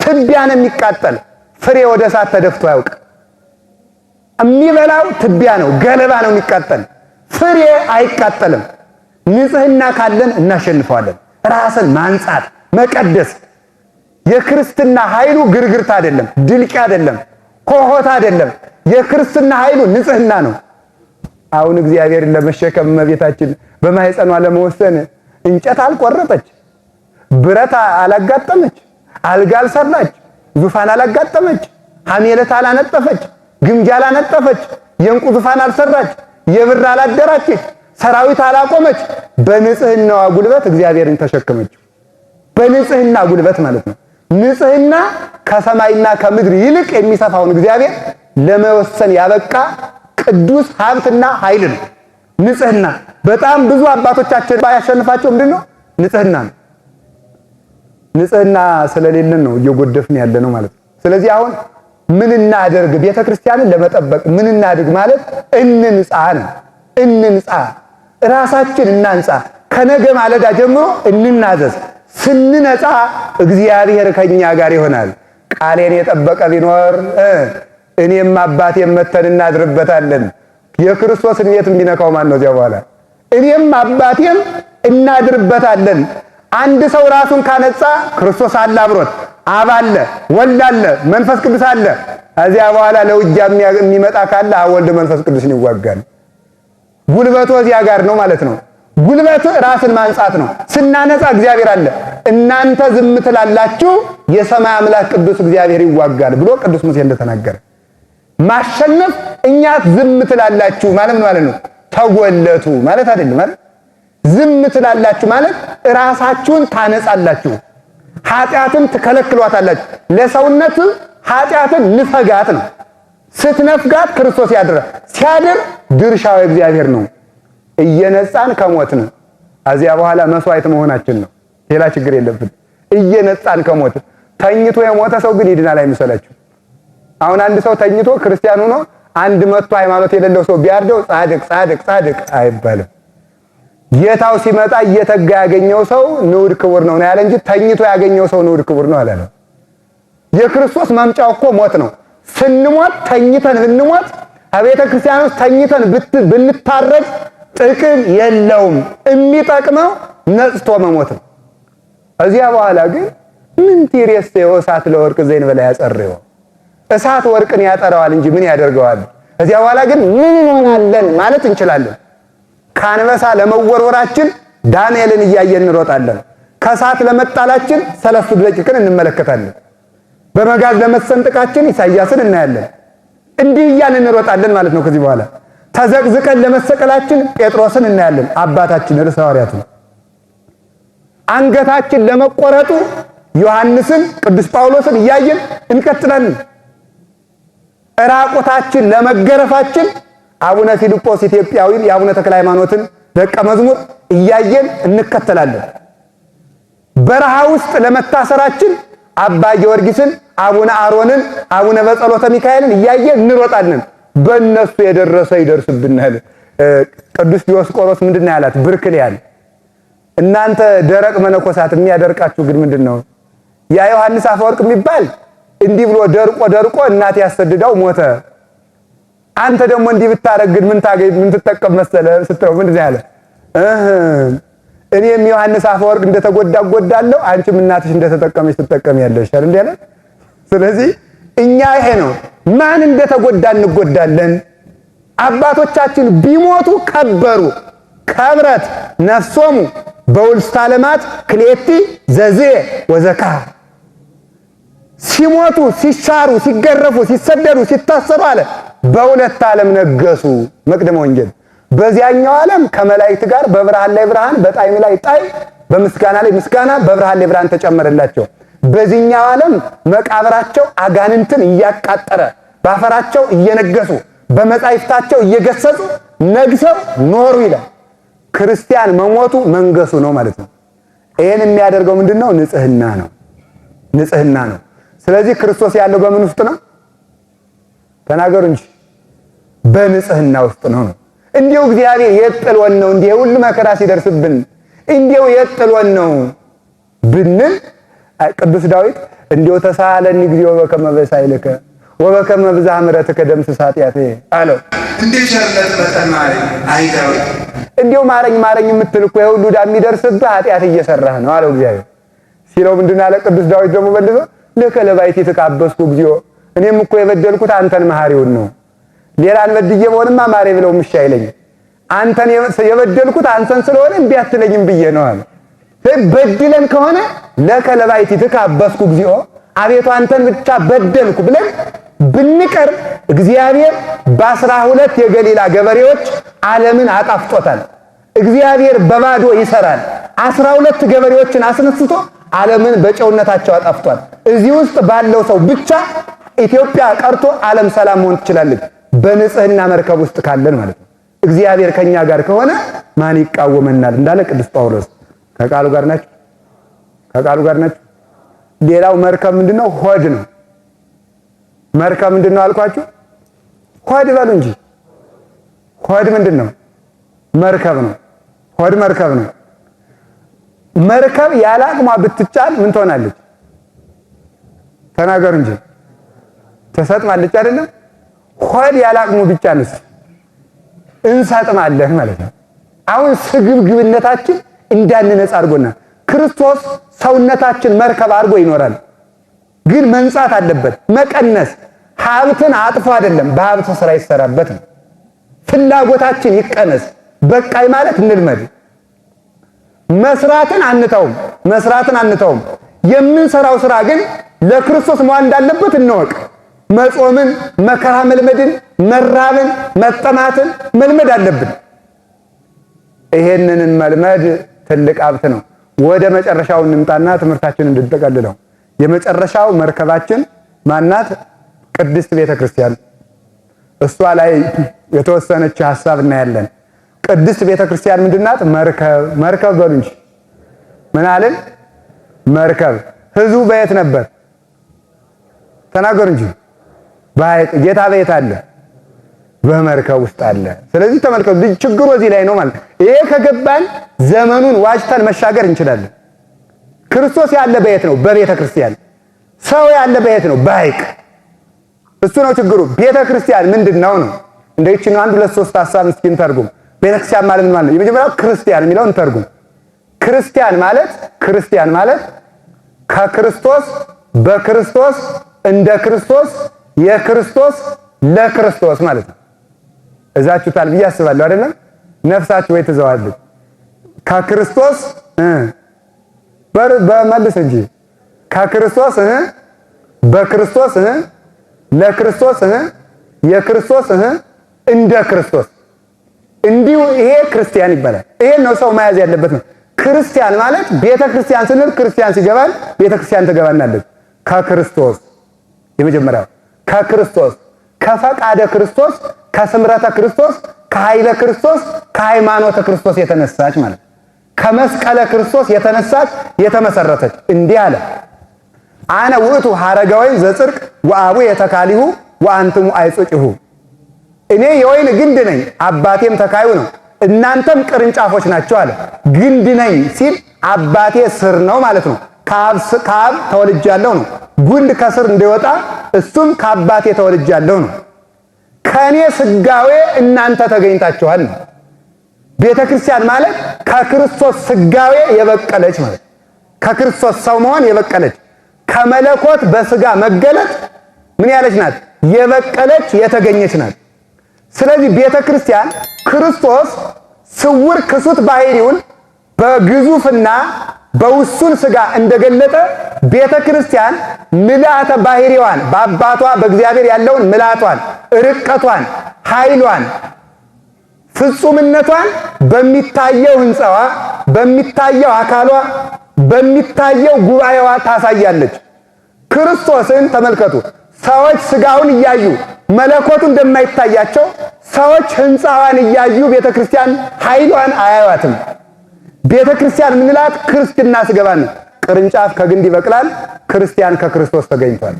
ትቢያን የሚቃጠል ፍሬ ወደ እሳት ተደፍቶ ያውቅ። የሚበላው ትቢያ ነው፣ ገለባ ነው የሚቃጠል፣ ፍሬ አይቃጠልም። ንጽህና ካለን እናሸንፈዋለን። ራስን ማንጻት መቀደስ የክርስትና ኃይሉ ግርግርታ አይደለም፣ ድልቅ አይደለም፣ ኮሆታ አይደለም። የክርስትና ኃይሉ ንጽህና ነው። አሁን እግዚአብሔርን ለመሸከም እመቤታችን በማህፀኗ ለመወሰን እንጨት አልቆረጠች፣ ብረት አላጋጠመች፣ አልጋ አልሰራች፣ ዙፋን አላጋጠመች፣ ሐሜለት አላነጠፈች፣ ግምጃ አላነጠፈች፣ የእንቁ ዙፋን አልሰራች፣ የብር አላደራችች፣ ሰራዊት አላቆመች። በንጽህናዋ ጉልበት እግዚአብሔርን ተሸከመች። በንጽህና ጉልበት ማለት ነው። ንጽህና ከሰማይና ከምድር ይልቅ የሚሰፋውን እግዚአብሔር ለመወሰን ያበቃ ቅዱስ ሀብትና ኃይል ነው። ንጽህና በጣም ብዙ አባቶቻችን ባያሸንፋቸው ምንድነው? ንጽህና ነው። ንጽህና ስለሌለን ነው እየጎደፍን ያለ ነው ማለት ነው። ስለዚህ አሁን ምን እናድርግ? ቤተክርስቲያንን ለመጠበቅ ምን እናድርግ ማለት እንንጻ ነው። እንንጻ፣ ራሳችን እናንጻ። ከነገ ማለዳ ጀምሮ እንናዘዝ። ስንነጻ እግዚአብሔር ከኛ ጋር ይሆናል። ቃሌን የጠበቀ ቢኖር እኔም አባቴም መተን እናድርበታለን። የክርስቶስን ቤት የሚነካው ማን ነው? እዚያ በኋላ እኔም አባቴም እናድርበታለን። አንድ ሰው ራሱን ካነጻ ክርስቶስ አለ አብሮት፣ አብ አለ፣ ወልድ አለ፣ መንፈስ ቅዱስ አለ። እዚያ በኋላ ለውጊያ የሚመጣ ካለ ወልድ መንፈስ ቅዱስን ይዋጋል። ጉልበቱ እዚያ ጋር ነው ማለት ነው። ጉልበቱ ራስን ማንጻት ነው። ስናነጻ እግዚአብሔር አለ። እናንተ ዝም ትላላችሁ፣ የሰማይ አምላክ ቅዱስ እግዚአብሔር ይዋጋል ብሎ ቅዱስ ሙሴ እንደተናገረ ማሸነፍ እኛ ዝም ትላላችሁ ማለት ነው። ተጎለቱ ማለት አይደለም ማለት ዝም ትላላችሁ ማለት ራሳችሁን ታነጻላችሁ፣ ኃጢአትን ትከለክሏታላችሁ። ለሰውነት ኃጢአትን ንፈጋት ነው። ስትነፍጋት ክርስቶስ ያድራል። ሲያድር ድርሻው እግዚአብሔር ነው። እየነጻን ከሞትን አዚያ በኋላ መስዋዕት መሆናችን ነው። ሌላ ችግር የለብን። እየነጻን ከሞትን ተኝቶ የሞተ ሰው ግን ይድናል አይመስላችሁ? አሁን አንድ ሰው ተኝቶ ክርስቲያን ሆኖ አንድ መጥቶ ሃይማኖት የሌለው ሰው ቢያርደው ጻድቅ ጻድቅ ጻድቅ አይባልም። ጌታው ሲመጣ እየተጋ ያገኘው ሰው ንዑድ ክቡር ነው ያለ እንጂ ተኝቶ ያገኘው ሰው ንዑድ ክቡር ነው አላለም። የክርስቶስ መምጫው እኮ ሞት ነው። ስንሞት ተኝተን ብንሞት አቤተ ክርስቲያን ውስጥ ተኝተን ብንታረድ ጥቅም የለውም። የሚጠቅመው ነጽቶ መሞት ነው። እዚያ በኋላ ግን ምን ትሬስዮ እሳት ለወርቅ ዘይን በላይ ያጸርዮ፣ እሳት ወርቅን ያጠራዋል እንጂ ምን ያደርገዋል? እዚያ በኋላ ግን ምን እንሆናለን ማለት እንችላለን። ከአንበሳ ለመወርወራችን ዳንኤልን እያየን እንሮጣለን። ከእሳት ለመጣላችን ሰለስቱ ደቂቅን እንመለከታለን። በመጋዝ ለመሰንጠቃችን ኢሳይያስን እናያለን። እንዲህ እያልን እንሮጣለን ማለት ነው። ከዚህ በኋላ ተዘቅዝቀን ለመሰቀላችን ጴጥሮስን እናያለን፣ አባታችን ርዕሰ ሐዋርያትን። አንገታችን ለመቆረጡ ዮሐንስን፣ ቅዱስ ጳውሎስን እያየን እንቀጥላለን። ራቁታችን ለመገረፋችን አቡነ ፊልጶስ ኢትዮጵያዊን የአቡነ ተክለ ሃይማኖትን ደቀ መዝሙር እያየን እንከተላለን። በረሃ ውስጥ ለመታሰራችን አባ ጊዮርጊስን፣ አቡነ አሮንን፣ አቡነ በጸሎተ ሚካኤልን እያየን እንሮጣለን። በእነሱ የደረሰ ይደርስብናል። ቅዱስ ዲዮስቆሮስ ምንድነው ያላት? ብርክልያን እናንተ ደረቅ መነኮሳት የሚያደርቃችሁ ግን ምንድነው? ያ ዮሐንስ አፈወርቅ የሚባል እንዲህ ብሎ ደርቆ እናት ያሰድዳው ሞተ። አንተ ደግሞ እንዲህ ብታረግ ግን ምን ትጠቀም መሰለ ስትለው ምንድነው ያለ? እኔም ዮሐንስ አፈወርቅ እንደተጎዳ ጎዳለሁ፣ አንቺም እናትሽ እንደተጠቀመች ትጠቀሚያለሽ አይደል እንዴ? ስለዚህ እኛ ይሄ ነው ማን እንደተጎዳ እንጎዳለን። አባቶቻችን ቢሞቱ ከበሩ፣ ከብረት ነፍሶሙ በውልስተ ዓለማት ክሌቲ ዘዜ ወዘካ። ሲሞቱ፣ ሲሻሩ፣ ሲገረፉ፣ ሲሰደዱ፣ ሲታሰሩ አለ በሁለት ዓለም ነገሱ። መቅደመ ወንጌል በዚያኛው ዓለም ከመላእክት ጋር በብርሃን ላይ ብርሃን፣ በጣዕም ላይ ጣዕም፣ በምስጋና ላይ ምስጋና፣ በብርሃን ላይ ብርሃን ተጨመረላቸው። በዚህኛው ዓለም መቃብራቸው አጋንንትን እያቃጠረ ባፈራቸው እየነገሱ በመጻሕፍታቸው እየገሰጹ ነግሰው ኖሩ ይላል። ክርስቲያን መሞቱ መንገሱ ነው ማለት ነው። ይሄን የሚያደርገው ምንድነው? ንጽህና ነው። ንጽህና ነው። ስለዚህ ክርስቶስ ያለው በምን ውስጥ ነው? ተናገሩ እንጂ። በንጽህና ውስጥ ነው። እንዲሁ እግዚአብሔር የጥልወን ነው እንዲህ ሁሉ መከራ ሲደርስብን እንዲሁ የጥልወን ነው ብንል ቅዱስ ዳዊት እንዲሁ ተሳለኒ እግዚኦ በከመ በሳይልከ ወበከመ ብዝኃ ምሕረትከ ደምስስ ኃጢአቴ አለው። እንደ ቸርነት መጠን ማረኝ። አይ ዳዊት እንዲሁ ማረኝ ማረኝ የምትል እኮ የሁሉ ዕዳ የሚደርስብህ ኃጢአት እየሰራህ ነው አለው እግዚአብሔር ሲለው ምንድን አለ ቅዱስ ዳዊት ደግሞ መልሶ ለከ ለባሕቲትከ ተቃበስኩ እግዚኦ፣ እኔም እኮ የበደልኩት አንተን መሐሪውን ነው። ሌላን በድዬ በሆንማ ማሬ ብለው ምሽ አይለኝም። አንተን የበደልኩት አንተን ስለሆነ እምቢ አትለኝም ብዬ ነው አለ። በድለን ከሆነ ለከ ለባሕቲትከ ተቃበስኩ እግዚኦ፣ አቤቱ አንተን ብቻ በደልኩ ብለን ብንቀር እግዚአብሔር በ12 የገሊላ ገበሬዎች ዓለምን አጣፍጦታል። እግዚአብሔር በባዶ ይሰራል። 12 ገበሬዎችን አስነስቶ ዓለምን በጨውነታቸው አጣፍጧል። እዚህ ውስጥ ባለው ሰው ብቻ ኢትዮጵያ ቀርቶ ዓለም ሰላም መሆን ትችላለች። በንጽህና መርከብ ውስጥ ካለን ማለት ነው። እግዚአብሔር ከኛ ጋር ከሆነ ማን ይቃወመናል እንዳለ ቅዱስ ጳውሎስ። ከቃሉ ጋር ናችሁ? ከቃሉ ጋር ናችሁ? ሌላው መርከብ ምንድነው? ሆድ ነው። መርከብ ምንድነው አልኳችሁ? ሆድ በሉ እንጂ። ሆድ ምንድነው? መርከብ ነው። ሆድ መርከብ ነው። መርከብ ያለ አቅሟ ብትጫን ምን ትሆናለች? ተናገሩ እንጂ። ተሰጥማለች አይደለም? ሆድ ያለ አቅሙ ቢጫንስ እንሰጥማለን ማለት ነው። አሁን ስግብግብነታችን እንዳንነጻ አድርጎናል። ክርስቶስ ሰውነታችን መርከብ አድርጎ ይኖራል። ግን መንጻት አለበት። መቀነስ ሀብትን አጥፎ አይደለም፣ በሀብት ስራ ይሰራበት ነው። ፍላጎታችን ይቀነስ። በቃይ ማለት እንልመድ። መስራትን አንተውም። የምንሰራው ስራ ግን ለክርስቶስ መዋል እንዳለበት እንወቅ። መጾምን፣ መከራ መልመድን፣ መራብን፣ መጠማትን መልመድ አለብን። ይሄንን መልመድ ትልቅ ሀብት ነው። ወደ መጨረሻው እንምጣና ትምህርታችንን እንድንጠቀልለው። የመጨረሻው መርከባችን ማናት? ቅድስት ቤተክርስቲያን። እሷ ላይ የተወሰነች ሐሳብ እናያለን። ቅድስት ቤተክርስቲያን ምንድናት? መርከብ በሉ እንጂ ምን አለን? መርከብ። ህዝቡ በየት ነበር? ተናገሩ እንጂ። በሐይቅ። ጌታ በየት አለ? በመርከብ ውስጥ አለ። ስለዚህ ተመልከቱ፣ ችግሩ እዚህ ላይ ነው ማለት ነው። ይሄ ከገባን ዘመኑን ዋጅተን መሻገር እንችላለን። ክርስቶስ ያለ በየት ነው? በቤተ ክርስቲያን። ሰው ያለ በየት ነው? በሐይቅ። እሱ ነው ችግሩ። ቤተ ክርስቲያን ምንድነው ነው? እንደዚህ ነው። 1 2 3 ሐሳብ እስኪ እንተርጉም። ቤተ ክርስቲያን ማለት ምን ማለት ነው? የመጀመሪያው ክርስቲያን የሚለውን እንተርጉም። ክርስቲያን ማለት ከክርስቶስ በክርስቶስ እንደ ክርስቶስ የክርስቶስ ለክርስቶስ ማለት ነው። እዛችሁታል ብዬ አስባለሁ አይደለም? ነፍሳችሁ ወይ ትዘዋለች። ከክርስቶስ በመልስ እንጂ ከክርስቶስ በክርስቶስ ለክርስቶስ የክርስቶስ እንደ ክርስቶስ እንዲሁ ይሄ ክርስቲያን ይባላል። ይሄን ነው ሰው መያዝ ያለበት ነው። ክርስቲያን ማለት ቤተ ክርስቲያን ስንል ክርስቲያን ሲገባል ቤተ ክርስቲያን ትገባናለች። ከክርስቶስ የመጀመሪያው ከክርስቶስ ከፈቃደ ክርስቶስ ከስምረተ ክርስቶስ ከኃይለ ክርስቶስ ከሃይማኖተ ክርስቶስ የተነሳች ማለት ከመስቀለ ክርስቶስ የተነሳች የተመሰረተች እንዲህ አለ። አነ ውእቱ ሐረገ ወይን ዘጽድቅ ወአቡ የተካሊሁ ወአንትሙ አይጽጭሁ። እኔ የወይን ግንድ ነኝ አባቴም ተካዩ ነው፣ እናንተም ቅርንጫፎች ናቸው አለ። ግንድ ነኝ ሲል አባቴ ስር ነው ማለት ነው። ከአብ ተወልጃለሁ ነው። ጉንድ ከስር እንደወጣ እሱም ከአባቴ ተወልጃለሁ ነው። ከኔ ስጋዌ እናንተ ተገኝታችኋል ነው። ቤተ ክርስቲያን ማለት ከክርስቶስ ስጋዌ የበቀለች ማለት ከክርስቶስ ሰው መሆን የበቀለች ከመለኮት በስጋ መገለጥ ምን ያለች ናት? የበቀለች የተገኘች ናት። ስለዚህ ቤተ ክርስቲያን ክርስቶስ ስውር ክሱት ባህሪውን በግዙፍና በውሱን ስጋ እንደገለጠ ቤተ ክርስቲያን ምልአተ ባህሪዋን በአባቷ በእግዚአብሔር ያለውን ምልአቷን፣ ርቀቷን፣ ኃይሏን፣ ፍጹምነቷን በሚታየው ሕንጻዋ፣ በሚታየው አካሏ፣ በሚታየው ጉባኤዋ ታሳያለች። ክርስቶስን ተመልከቱ። ሰዎች ስጋውን እያዩ መለኮቱ እንደማይታያቸው ሰዎች ሕንጻዋን እያዩ ቤተ ክርስቲያን ኃይሏን አያዩአትም። ቤተ ክርስቲያን ምንላት ክርስትና ስገባን ቅርንጫፍ ከግንድ ይበቅላል። ክርስቲያን ከክርስቶስ ተገኝቷል።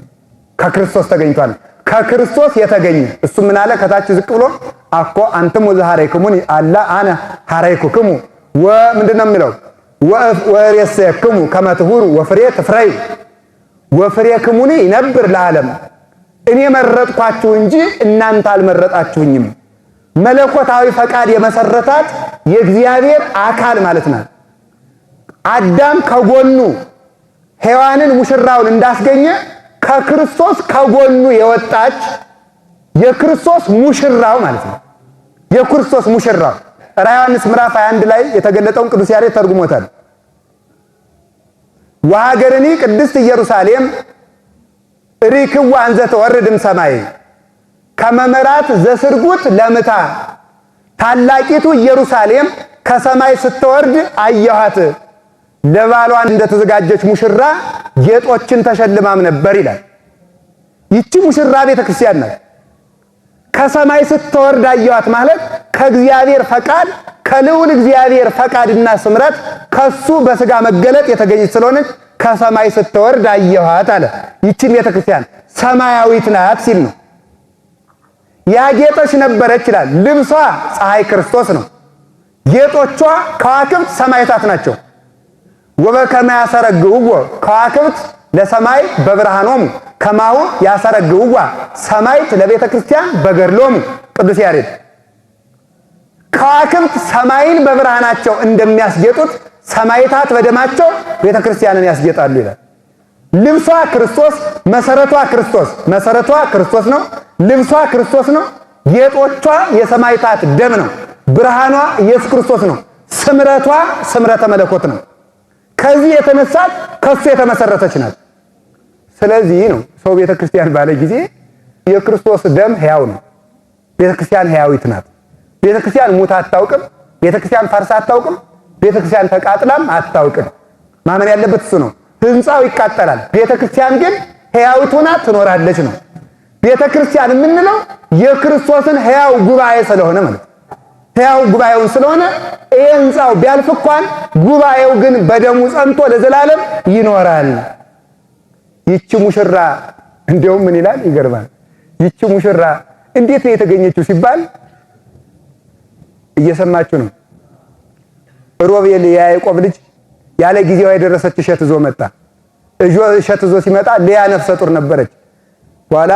ከክርስቶስ ተገኝቷል። ከክርስቶስ የተገኘ እሱ ምን አለ? ከታች ዝቅ ብሎ አኮ አንተሙ ዘሐረይኩሙኒ አላ አነ ሐረይኩክሙ ምንድነው የሚለው? ወሬሰክሙ ከመ ትሁሩ ወፍሬ ትፍረዩ ወፍሬክሙኒ ይነብር ለዓለም። እኔ መረጥኳችሁ እንጂ እናንተ አልመረጣችሁኝም። መለኮታዊ ፈቃድ የመሰረታት የእግዚአብሔር አካል ማለት ናት። አዳም ከጎኑ ሔዋንን ሙሽራውን እንዳስገኘ ከክርስቶስ ከጎኑ የወጣች የክርስቶስ ሙሽራው ማለት ነው። የክርስቶስ ሙሽራው ራዕየ ዮሐንስ ምዕራፍ 21 ላይ የተገለጠውን ቅዱስ ያሬድ ተርጉሞታል። ወሀገርኒ ቅድስት ኢየሩሳሌም ሪክዋ እንዘ ተወርድም ሰማይ ከመመራት ዘስርጉት ለምታ። ታላቂቱ ኢየሩሳሌም ከሰማይ ስትወርድ አየኋት፣ ለባሏን እንደተዘጋጀች ሙሽራ ጌጦችን ተሸልማም ነበር ይላል። ይቺ ሙሽራ ቤተ ክርስቲያን ናት። ከሰማይ ስትወርድ አየኋት ማለት ከእግዚአብሔር ፈቃድ ከልዑል እግዚአብሔር ፈቃድና ስምረት ከሱ በስጋ መገለጥ የተገኘች ስለሆነች ከሰማይ ስትወርድ አየኋት አለ። ይቺን ቤተ ክርስቲያን ሰማያዊት ናት ሲል ነው። ያጌጠች ነበረች ይላል። ልብሷ ፀሐይ ክርስቶስ ነው። ጌጦቿ ከዋክብት ሰማይታት ናቸው። ወበከመ ያሰረግውዎ ከዋክብት ለሰማይ በብርሃኖሙ ከማሁ ያሰረግውዋ ሰማይት ለቤተ ክርስቲያን በገድሎሙ ቅዱስ ያሬድ። ከዋክብት ሰማይን በብርሃናቸው እንደሚያስጌጡት ሰማይታት በደማቸው ቤተ ክርስቲያንን ያስጌጣሉ ይላል። ልብሷ ክርስቶስ፣ መሰረቷ ክርስቶስ ነው። ልብሷ ክርስቶስ ነው። ጌጦቿ የሰማይታት ደም ነው። ብርሃኗ ኢየሱስ ክርስቶስ ነው። ስምረቷ ስምረተ መለኮት ነው። ከዚህ የተነሳት ከሱ የተመሰረተች ናት። ስለዚህ ነው ሰው ቤተ ክርስቲያን ባለ ጊዜ የክርስቶስ ደም ሕያው ነው። ቤተ ክርስቲያን ሕያዊት ናት። ቤተ ክርስቲያን ሙት አታውቅም። ቤተክርስቲያን ፈርሳ አታውቅም። ቤተክርስቲያን ተቃጥላም አታውቅም። ማመን ያለበት እሱ ነው። ህንፃው ይቃጠላል፣ ቤተክርስቲያን ግን ሕያዊት ሆና ትኖራለች ነው። ቤተክርስቲያን የምንለው የክርስቶስን ሕያው ጉባኤ ስለሆነ ማለት ሕያው ጉባኤውን ስለሆነ ይሄ ህንፃው ቢያልፍ እንኳን ጉባኤው ግን በደሙ ጸንቶ ለዘላለም ይኖራል። ይቺ ሙሽራ እንደውም ምን ይላል? ይገርማል። ይቺ ሙሽራ እንዴት ነው የተገኘችው ሲባል እየሰማችሁ ነው። ሮቤል የያዕቆብ ልጅ ያለ ጊዜዋ የደረሰች እሸት ይዞ መጣ። እሸት ይዞ ሲመጣ ልያ ነፍሰ ጡር ነበረች። በኋላ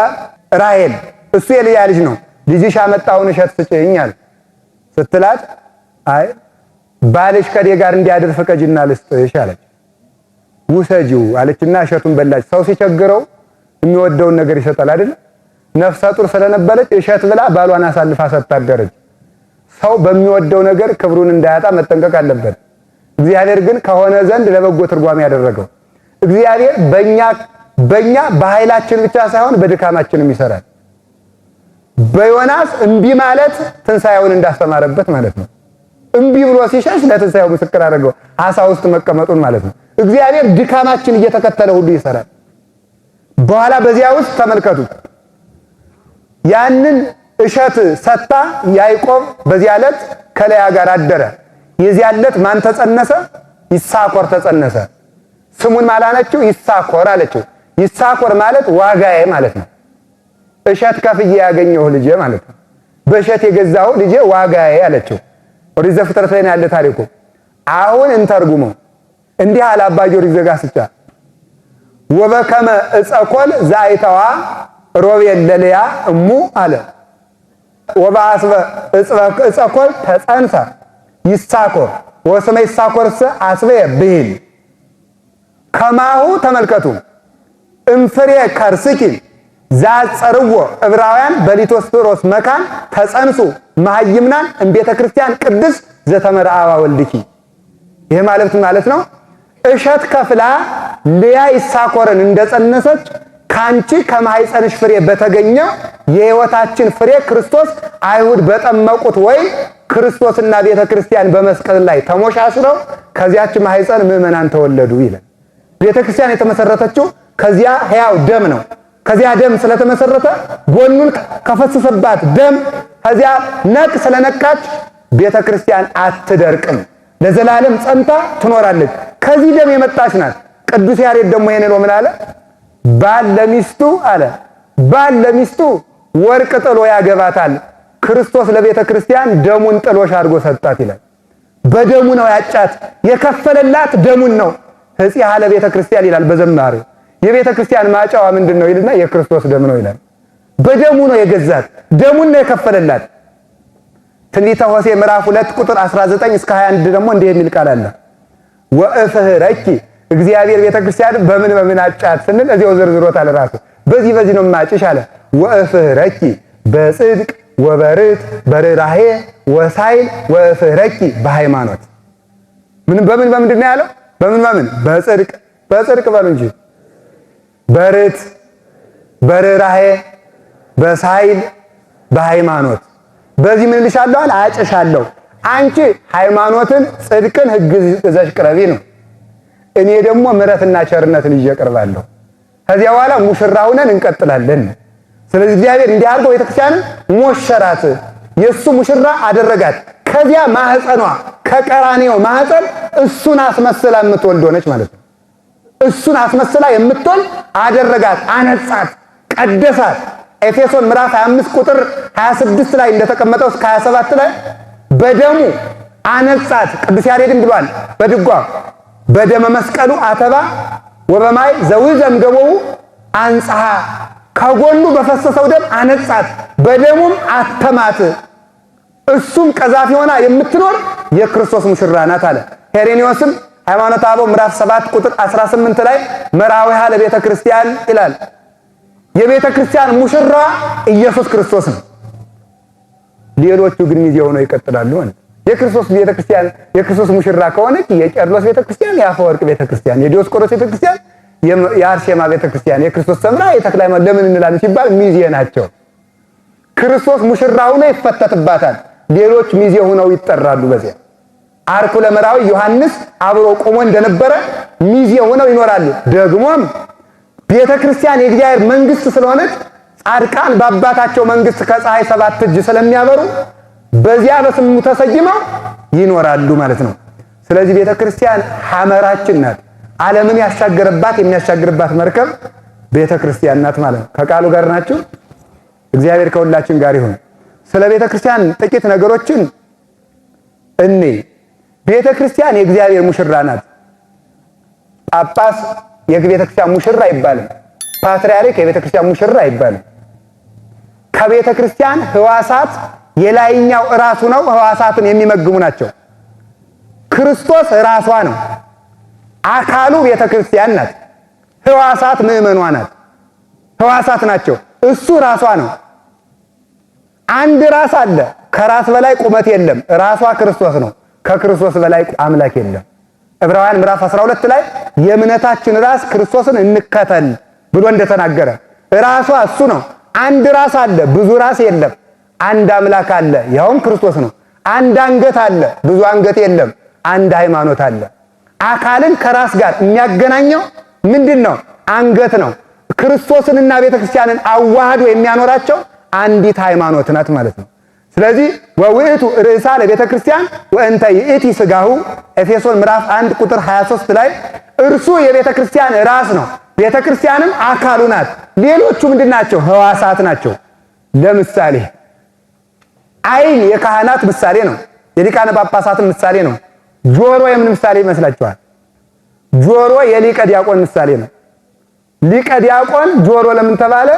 ራሔል እሱ የልያ ልጅ ነው፣ ልጅሽ ያመጣውን እሸት ስጭኝ አለ። ስትላት አይ ባልሽ ከኔ ጋር እንዲያድር ፍቀጅና ልስጥሽ አለች። ውሰጂው አለችና እሸቱን በላች። ሰው ሲቸግረው የሚወደውን ነገር ይሰጣል አይደል? ነፍሰ ጡር ስለነበረች እሸት ብላ ባሏን አሳልፋ ሰጣደረች። ሰው በሚወደው ነገር ክብሩን እንዳያጣ መጠንቀቅ አለበት። እግዚአብሔር ግን ከሆነ ዘንድ ለበጎ ትርጓሜ ያደረገው እግዚአብሔር በእኛ በኃይላችን ብቻ ሳይሆን በድካማችንም ይሰራል። በዮናስ እምቢ ማለት ትንሣኤውን እንዳስተማረበት ማለት ነው። እምቢ ብሎ ሲሸሽ ለትንሣኤው ምስክር አደረገው፣ ዓሣ ውስጥ መቀመጡን ማለት ነው። እግዚአብሔር ድካማችን እየተከተለ ሁሉ ይሰራል። በኋላ በዚያ ውስጥ ተመልከቱ፣ ያንን እሸት ሰጣ ያዕቆብ በዚያ ዕለት ከልያ ጋር አደረ። የዚያ ዕለት ማን ተጸነሰ? ይሳኮር ተጸነሰ። ስሙን ማላነችው ይሳኮር አለችው። ይሳኮር ማለት ዋጋዬ ማለት ነው። እሸት ከፍዬ ያገኘው ልጄ ማለት ነው። በእሸት የገዛው ልጄ ዋጋዬ አለችው። ኦሪት ዘፍጥረት ላይ ያለ ታሪኩ። አሁን እንተርጉመው። እንዲህ አለ አባ ጊዮርጊስ ዘጋስጫ ወበከመ እጸኮል ዛይተዋ ሮቤል ለልያ እሙ አለ ወባስበ እጸኮል ተጸንሰ ይሳኮር ወስመ ይሳኮርስ አስበ ብሂል ከማሁ ተመልከቱ እምፍሬ ከርስኪ ዛጸርዎ ዕብራውያን በሊቶስጥሮስ መካን ተጸንሱ መሃይምናን እምቤተ ክርስቲያን ቅድስ ዘተመርአዋ ወልድኪ። ይሄ ማለት ነው እሸት ከፍላ ልያ ይሳኮርን እንደጸነሰች ካንቺ ከማህፀንሽ ፍሬ በተገኘው የሕይወታችን ፍሬ ክርስቶስ አይሁድ በጠመቁት ወይም ክርስቶስና ቤተ ክርስቲያን በመስቀል ላይ ተሞሻሽረው ከዚያች ማህፀን ምዕመናን ተወለዱ ይላል። ቤተ ክርስቲያን የተመሰረተችው ከዚያ ሕያው ደም ነው። ከዚያ ደም ስለተመሰረተ ጎኑን ከፈሰሰባት ደም ከዚያ ነቅ ስለነቃች ቤተ ክርስቲያን አትደርቅም፣ ለዘላለም ጸንታ ትኖራለች። ከዚህ ደም የመጣች ናት። ቅዱስ ያሬድ ደግሞ ይሄን ነው ምን አለ? ባል ለሚስቱ አለ ባል ለሚስቱ ወርቅ ጥሎ ያገባታል፣ ክርስቶስ ለቤተ ክርስቲያን ደሙን ጥሎሽ አድርጎ ሰጣት ይላል። በደሙ ነው ያጫት፣ የከፈለላት ደሙን ነው። ሕጽያ ለቤተ ክርስቲያን ይላል በዘማሪ የቤተ ክርስቲያን ማጫዋ ምንድነው ይልና የክርስቶስ ደም ነው ይላል። በደሙ ነው የገዛት፣ ደሙን ነው የከፈለላት። ትንቢተ ሆሴዕ ምዕራፍ 2 ቁጥር 19 እስከ 21 ደግሞ እንዲህ የሚል ቃል አለ። ወእፍህረኪ እግዚአብሔር ቤተ ክርስቲያን በምን አጫት ስንል እዚያው ዝርዝሮታል ራሱ። በዚህ ነው ማጭሽ አለ። ወእፍህረኪ በጽድቅ ወበርት በርራሄ ወሳይል ወእፍህረኪ በሃይማኖት በምንድን ነው ያለው? በምን በጽድቅ በሉ እንጂ በርት በርራሄ በሳይል በሃይማኖት በዚህ ምን ልሻለሁ አለ አጭሻለሁ። አንቺ ሃይማኖትን ጽድቅን ሕግ ይዘሽ ቅረቢ ነው። እኔ ደግሞ ምሕረትና ቸርነትን ይዤ ቀርባለሁ። ከዚያ በኋላ ሙሽራ ሆነን እንቀጥላለን። ስለዚህ እግዚአብሔር እንዲህ አድርጎ ቤተክርስቲያንን ሞሸራት፣ የእሱ ሙሽራ አደረጋት። ከዚያ ማህፀኗ ከቀራኔው ማህፀን እሱን አስመስላ የምትወልድ ሆነች ማለት ነው። እሱን አስመስላ የምትወልድ አደረጋት፣ አነጻት፣ ቀደሳት። ኤፌሶን ምዕራፍ 25 ቁጥር 26 ላይ እንደተቀመጠው እስከ 27 ላይ በደሙ አነጻት። ቅዱስ ያሬድም ብሏል በድጓ በደመ መስቀሉ አተባ ወበማይ ዘውዘም ገበው አንጽሐ፣ ከጎኑ በፈሰሰው ደም አነጻት፣ በደሙም አተማት። እሱም ቀዛፊ ሆና የምትኖር የክርስቶስ ሙሽራ ናት አለ። ሄሬኔዎስም ሃይማኖተ አበው ምዕራፍ 7 ቁጥር 18 ላይ መራዊሃ ለቤተ ክርስቲያን ይላል። የቤተ ክርስቲያን ሙሽራ ኢየሱስ ክርስቶስ ነው። ሌሎቹ ግን ሚዜ ሆነው ይቀጥላሉ ማለት። የክርስቶስ ቤተ ክርስቲያን የክርስቶስ ሙሽራ ከሆነች የቄርሎስ ቤተ ክርስቲያን፣ የአፈወርቅ ቤተ ክርስቲያን፣ የዲዮስቆሮስ ቤተ ክርስቲያን፣ የአርሴማ ቤተ ክርስቲያን፣ የክርስቶስ ሰምራ፣ የተክለ ሃይማኖት ለምን እንላለን ሲባል ሚዜ ናቸው። ክርስቶስ ሙሽራ ሆኖ ይፈተትባታል። ሌሎች ሚዜ ሆነው ይጠራሉ። በዚያ አርኩ ለመራዊ ዮሐንስ አብሮ ቆሞ እንደነበረ ሚዜ ሆነው ይኖራሉ። ደግሞም ቤተ ክርስቲያን የእግዚአብሔር መንግስት ስለሆነች ጻድቃን በአባታቸው መንግስት ከፀሐይ 7 እጅ ስለሚያበሩ በዚያ በስሙ ተሰይመው ይኖራሉ ማለት ነው። ስለዚህ ቤተ ክርስቲያን ሐመራችን ናት። ዓለምን ያሻገረባት የሚያሻግርባት መርከብ ቤተ ክርስቲያን ናት ማለት ነው። ከቃሉ ጋር ናችሁ። እግዚአብሔር ከሁላችን ጋር ይሁን። ስለ ቤተ ክርስቲያን ጥቂት ነገሮችን ቤተ ክርስቲያን የእግዚአብሔር ሙሽራ ናት። ጳጳስ የቤተ ክርስቲያን ሙሽራ አይባልም። ፓትርያርክ የቤተ ክርስቲያን ሙሽራ አይባልም። ከቤተ ክርስቲያን ሕዋሳት የላይኛው ራሱ ነው። ሕዋሳትን የሚመግቡ ናቸው። ክርስቶስ ራሷ ነው። አካሉ ቤተ ክርስቲያን ናት። ሕዋሳት ምእመኗ ናት። ሕዋሳት ናቸው። እሱ ራሷ ነው። አንድ ራስ አለ። ከራስ በላይ ቁመት የለም። ራሷ ክርስቶስ ነው። ከክርስቶስ በላይ አምላክ የለም። ዕብራውያን ምዕራፍ 12 ላይ የእምነታችን ራስ ክርስቶስን እንከተል ብሎ እንደተናገረ ራሷ እሱ ነው። አንድ ራስ አለ፣ ብዙ ራስ የለም። አንድ አምላክ አለ፣ ያውም ክርስቶስ ነው። አንድ አንገት አለ፣ ብዙ አንገት የለም። አንድ ሃይማኖት አለ። አካልን ከራስ ጋር የሚያገናኘው ምንድነው? አንገት ነው። ክርስቶስንና ቤተክርስቲያንን አዋህዶ የሚያኖራቸው አንዲት ሃይማኖት ናት ማለት ነው። ስለዚህ ወውእቱ ርእሳ ለቤተ ክርስቲያን ወእንተ ይእቲ ሥጋሁ ኤፌሶን ምዕራፍ 1 ቁጥር 23 ላይ እርሱ የቤተ ክርስቲያን ራስ ነው፣ ቤተ ክርስቲያንም አካሉ ናት። ሌሎቹ ምንድናቸው? ሕዋሳት ናቸው። ለምሳሌ ዓይን የካህናት ምሳሌ ነው፣ የሊቃነ ጳጳሳትም ምሳሌ ነው። ጆሮ የምን ምሳሌ ይመስላችኋል? ጆሮ የሊቀ ዲያቆን ምሳሌ ነው። ሊቀ ዲያቆን ጆሮ ለምን ተባለ?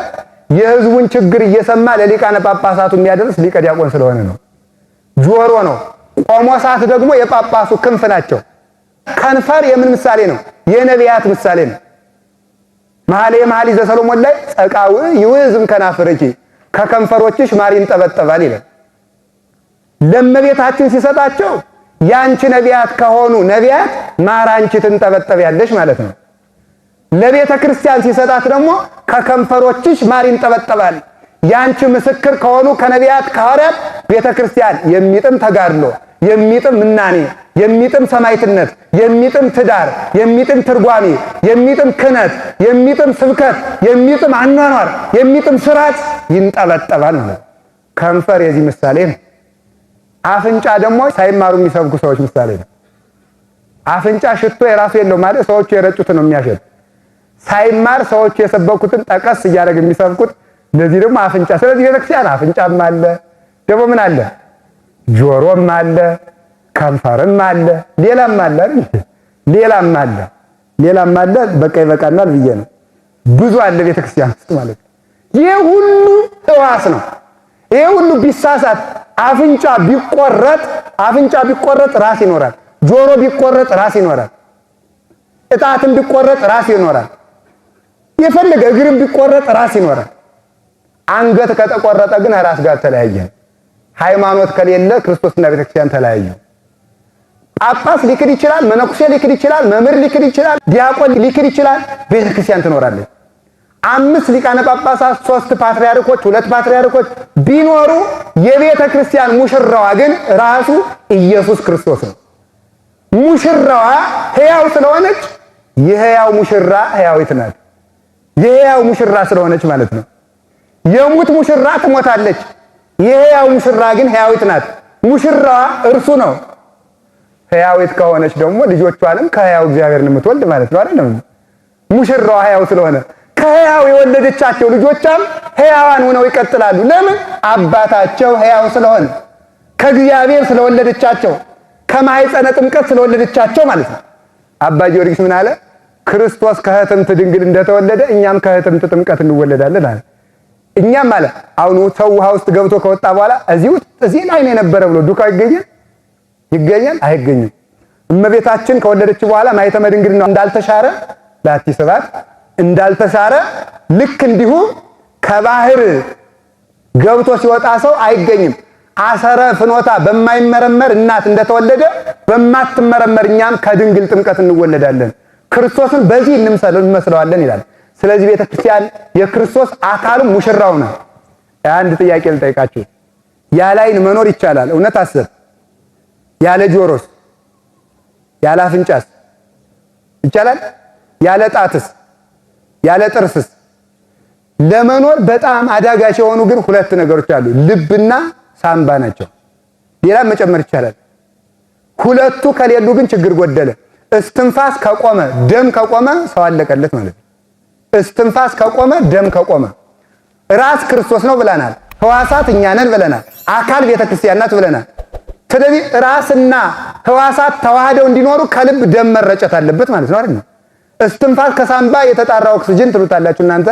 የሕዝቡን ችግር እየሰማ ለሊቃነ ጳጳሳቱ የሚያደርስ ሊቀ ዲያቆን ስለሆነ ነው። ጆሮ ነው። ቆሞሳት ደግሞ የጳጳሱ ክንፍ ናቸው። ከንፈር የምን ምሳሌ ነው? የነቢያት ምሳሌ ነው። መኃልየ ዘሰሎሞን ላይ ጸቃው ይውዝም ከናፍርኪ ከከንፈሮችሽ ማር ይንጠበጠባል ይላል። ለእመቤታችን ሲሰጣቸው ያንቺ ነቢያት ከሆኑ ነቢያት ማር አንቺ ትንጠበጠቢያለሽ ማለት ነው። ለቤተ ክርስቲያን ሲሰጣት ደግሞ ከከንፈሮችሽ ማር ይንጠበጠባል። ያንቺ ምስክር ከሆኑ ከነቢያት ከሐዋርያት ቤተ ክርስቲያን የሚጥም ተጋድሎ፣ የሚጥም ምናኔ፣ የሚጥም ሰማዕትነት፣ የሚጥም ትዳር፣ የሚጥም ትርጓሜ፣ የሚጥም ክህነት፣ የሚጥም ስብከት፣ የሚጥም አኗኗር፣ የሚጥም ስርዓት ይንጠበጠባል ማለት። ከንፈር የዚህ ምሳሌ ነው። አፍንጫ ደግሞ ሳይማሩ የሚሰብኩ ሰዎች ምሳሌ ነው። አፍንጫ ሽቶ የራሱ የለው ማለት ሰዎቹ የረጩትን ነው የሚያሸት። ሳይማር ሰዎች የሰበኩትን ጠቀስ እያደረግ የሚሰብኩት ለዚህ ደግሞ አፍንጫ። ስለዚህ ቤተክርስቲያን አፍንጫም አለ፣ ደግሞ ምን አለ? ጆሮም አለ፣ ከንፈርም አለ፣ ሌላም አለ አይደል? ሌላም አለ። በቃ ይበቃናል ብዬ ነው። ብዙ አለ ቤተክርስቲያን ውስጥ ማለት ነው። ይሄ ሁሉ ሕዋስ ነው። ይሄ ሁሉ ቢሳሳት አፍንጫ ቢቆረጥ ራስ ይኖራል። ጆሮ ቢቆረጥ ራስ ይኖራል። እጣትም ቢቆረጥ ራስ ይኖራል። የፈለገ እግርም ቢቆረጥ ራስ ይኖራል። አንገት ከተቆረጠ ግን ራስ ጋር ተለያየ። ሃይማኖት ከሌለ ክርስቶስና ቤተክርስቲያን ተለያዩ። ጳጳስ ሊክድ ይችላል፣ መነኩሴ ሊክድ ይችላል፣ መምህር ሊክድ ይችላል፣ ዲያቆን ሊክድ ይችላል። ቤተክርስቲያን ትኖራለች። 5 ሊቃነ ጳጳሳት፣ 3 ፓትርያርኮች፣ 2 ፓትርያርኮች ቢኖሩ የቤተ ክርስቲያን ሙሽራዋ ግን ራሱ ኢየሱስ ክርስቶስ ነው። ሙሽራዋ ሕያው ስለሆነች የሕያው ሙሽራ ሕያዊት ናት። የሕያው ሙሽራ ስለሆነች ማለት ነው። የሙት ሙሽራ ትሞታለች። የሕያው ሙሽራ ግን ሕያዊት ናት። ሙሽራዋ እርሱ ነው። ሕያዊት ከሆነች ደግሞ ልጆቿንም ከሕያው እግዚአብሔርን የምትወልድ ማለት ነው አይደለም? ሙሽራዋ ሕያው ስለሆነ ከሕያው የወለደቻቸው ልጆቿም ሕያዋን ሆነው ይቀጥላሉ። ለምን? አባታቸው ሕያው ስለሆነ፣ ከእግዚአብሔር ስለወለደቻቸው፣ ከማኅፀነ ጥምቀት ስለወለደቻቸው ማለት ነው። አባ ጊዮርጊስ ምን አለ? ክርስቶስ ከሕትምት ድንግል እንደተወለደ እኛም ከሕትምት ጥምቀት እንወለዳለን አለ። እኛም አለ አሁን ሰው ውሃ ውስጥ ገብቶ ከወጣ በኋላ እዚህ ላይ ነው የነበረ ብሎ ዱካው ይገኛል? አይገኝም። እመቤታችን ከወለደች በኋላ ማኅተመ ድንግልና እንዳልተሻረ ላቲ ስብሐት እንዳልተሻረ ልክ እንዲሁ ከባህር ገብቶ ሲወጣ ሰው አይገኝም። አሰረ ፍኖታ በማይመረመር እናት እንደተወለደ በማትመረመር እኛም ከድንግል ጥምቀት እንወለዳለን፣ ክርስቶስን በዚህ እንመስለዋለን ይላል። ስለዚህ ቤተክርስቲያን የክርስቶስ አካሉ ሙሽራው ነው። አንድ ጥያቄ ልጠይቃችሁ። ያለ ዓይን መኖር ይቻላል? እውነት አስብ። ያለ ጆሮስ? ያለ አፍንጫስ ይቻላል? ያለ ጣትስ? ያለ ጥርስስ? ለመኖር በጣም አዳጋች የሆኑ ግን ሁለት ነገሮች አሉ። ልብና ሳምባ ናቸው። ሌላ መጨመር ይቻላል። ሁለቱ ከሌሉ ግን ችግር ጎደለ። እስትንፋስ ከቆመ፣ ደም ከቆመ ሰው አለቀለት ማለት ነው። እስትንፋስ ከቆመ፣ ደም ከቆመ፣ ራስ ክርስቶስ ነው ብለናል። ሕዋሳት እኛ ነን ብለናል። አካል ቤተክርስቲያን ናት ብለናል። ስለዚህ ራስና ሕዋሳት ተዋህደው እንዲኖሩ ከልብ ደም መረጨት አለበት ማለት ነው አይደል? እስትንፋስ ከሳምባ የተጣራ ኦክሲጅን ትሉታላችሁ እናንተ፣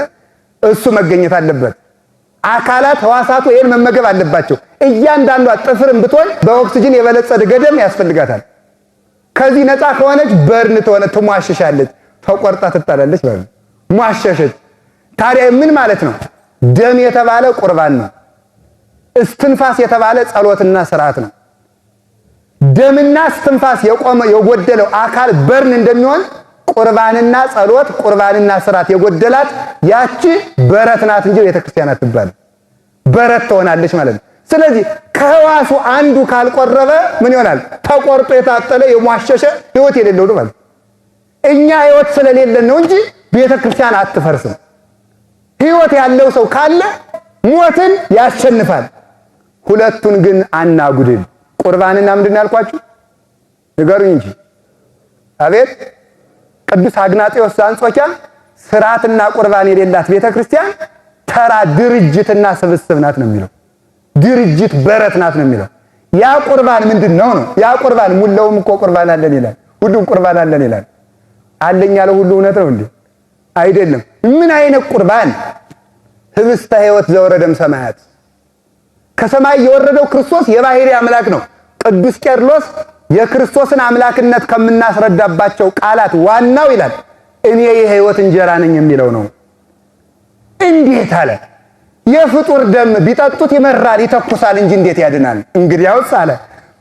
እሱ መገኘት አለበት። አካላት ሕዋሳቱ ይሄን መመገብ አለባቸው። እያንዳንዷ ጥፍርም ብትሆን በኦክሲጅን የበለጸገ ደም ያስፈልጋታል። ከዚህ ነፃ ከሆነች በርን ትሟሸሻለች፣ ተቆርጣ ትጣላለች ማለት ነው። ሟሸሸች። ታዲያ ምን ማለት ነው? ደም የተባለ ቁርባን ነው። እስትንፋስ የተባለ ጸሎትና ስርዓት ነው። ደምና እስትንፋስ የጎደለው አካል በርን እንደሚሆን ቁርባንና ጸሎት፣ ቁርባንና ስርዓት የጎደላት ያቺ በረት ናት እንጂ ቤተክርስቲያን አትባልም። በረት ትሆናለች ማለት ነው። ስለዚህ ከሕዋሱ አንዱ ካልቆረበ ምን ይሆናል? ተቆርጦ የታጠለ የሟሸሸ ሕይወት የሌለው ነው ማለት። እኛ ሕይወት ስለሌለን ነው እንጂ ቤተክርስቲያን አትፈርስም። ሕይወት ያለው ሰው ካለ ሞትን ያሸንፋል። ሁለቱን ግን አናጉድል። ቁርባንና ምንድን ያልኳችሁ ንገሩኝ እንጂ። አቤት ቅዱስ አግናጤዎስ ዘአንጾኪያ ስርዓትና ቁርባን የሌላት ቤተክርስቲያን ተራ ድርጅትና ስብስብ ናት ነው የሚለው። ድርጅት በረት ናት ነው የሚለው። ያ ቁርባን ምንድነው ነው? ያ ቁርባን ሙላውም እኮ ቁርባን አለን ይላል። ሁሉም ቁርባን አለን ይላል። አለኝ ያለው ሁሉ እውነት ነው እንዴ? አይደለም። ምን አይነት ቁርባን? ህብስተ ሕይወት ዘወረደም ሰማያት፣ ከሰማይ የወረደው ክርስቶስ የባህሪ አምላክ ነው። ቅዱስ ቄርሎስ የክርስቶስን አምላክነት ከምናስረዳባቸው ቃላት ዋናው ይላል እኔ የሕይወት እንጀራ ነኝ የሚለው ነው። እንዴት አለ? የፍጡር ደም ቢጠጡት ይመራል ይተኩሳል እንጂ እንዴት ያድናል? እንግዲያውስ አለ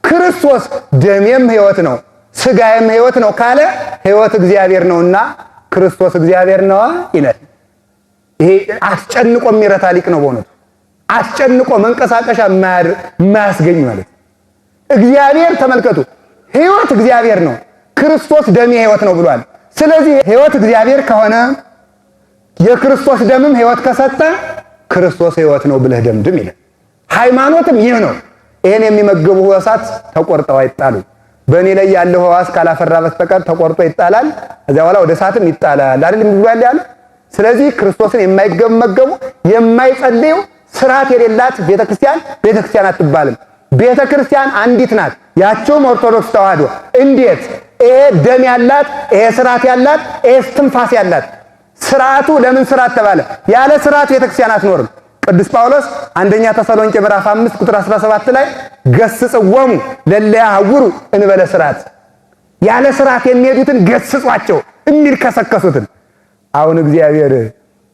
ክርስቶስ ደሜም ሕይወት ነው ስጋዬም ሕይወት ነው ካለ ሕይወት እግዚአብሔር ነውና ክርስቶስ እግዚአብሔር ነው ይላል። ይሄ አስጨንቆ የሚረታ ሊቅ ነው በእውነቱ። አስጨንቆ መንቀሳቀሻ የማያስገኝ ማለት እግዚአብሔር ተመልከቱ፣ ሕይወት እግዚአብሔር ነው፣ ክርስቶስ ደሜ ሕይወት ነው ብሏል። ስለዚህ ሕይወት እግዚአብሔር ከሆነ የክርስቶስ ደምም ሕይወት ከሰጠ ክርስቶስ ሕይወት ነው ብለህ ደምድም ይላል። ሃይማኖትም ይህ ነው። ይሄን የሚመገቡ ሕዋሳት ተቆርጠው አይጣሉ። በእኔ ላይ ያለው ሕዋስ ካላፈራ በስተቀር ተቆርጦ ይጣላል፣ ከዚያ በኋላ ወደ እሳትም ይጣላል አይደል የሚባል ያለ። ስለዚህ ክርስቶስን የማይመገቡ የማይጸልዩ ስርዓት የሌላት ቤተክርስቲያን አትባልም። ቤተክርስቲያን አንዲት ናት፣ ያችውም ኦርቶዶክስ ተዋህዶ። እንዴት? ይሄ ደም ያላት፣ ይሄ ስርዓት ያላት፣ ይሄ እስትንፋስ ያላት። ስርዓቱ ለምን ስርዓት ተባለ? ያለ ስርዓት ቤተክርስቲያን አትኖርም። ቅዱስ ጳውሎስ አንደኛ ተሰሎንቄ ምዕራፍ 5 ቁጥር 17 ላይ ገስጽዎሙ ለእለ ያዕውሩ እንበለ ስርዓት፣ ያለ ስርዓት የሚሄዱትን ገስጿቸው የሚል ከሰከሱትን። አሁን እግዚአብሔር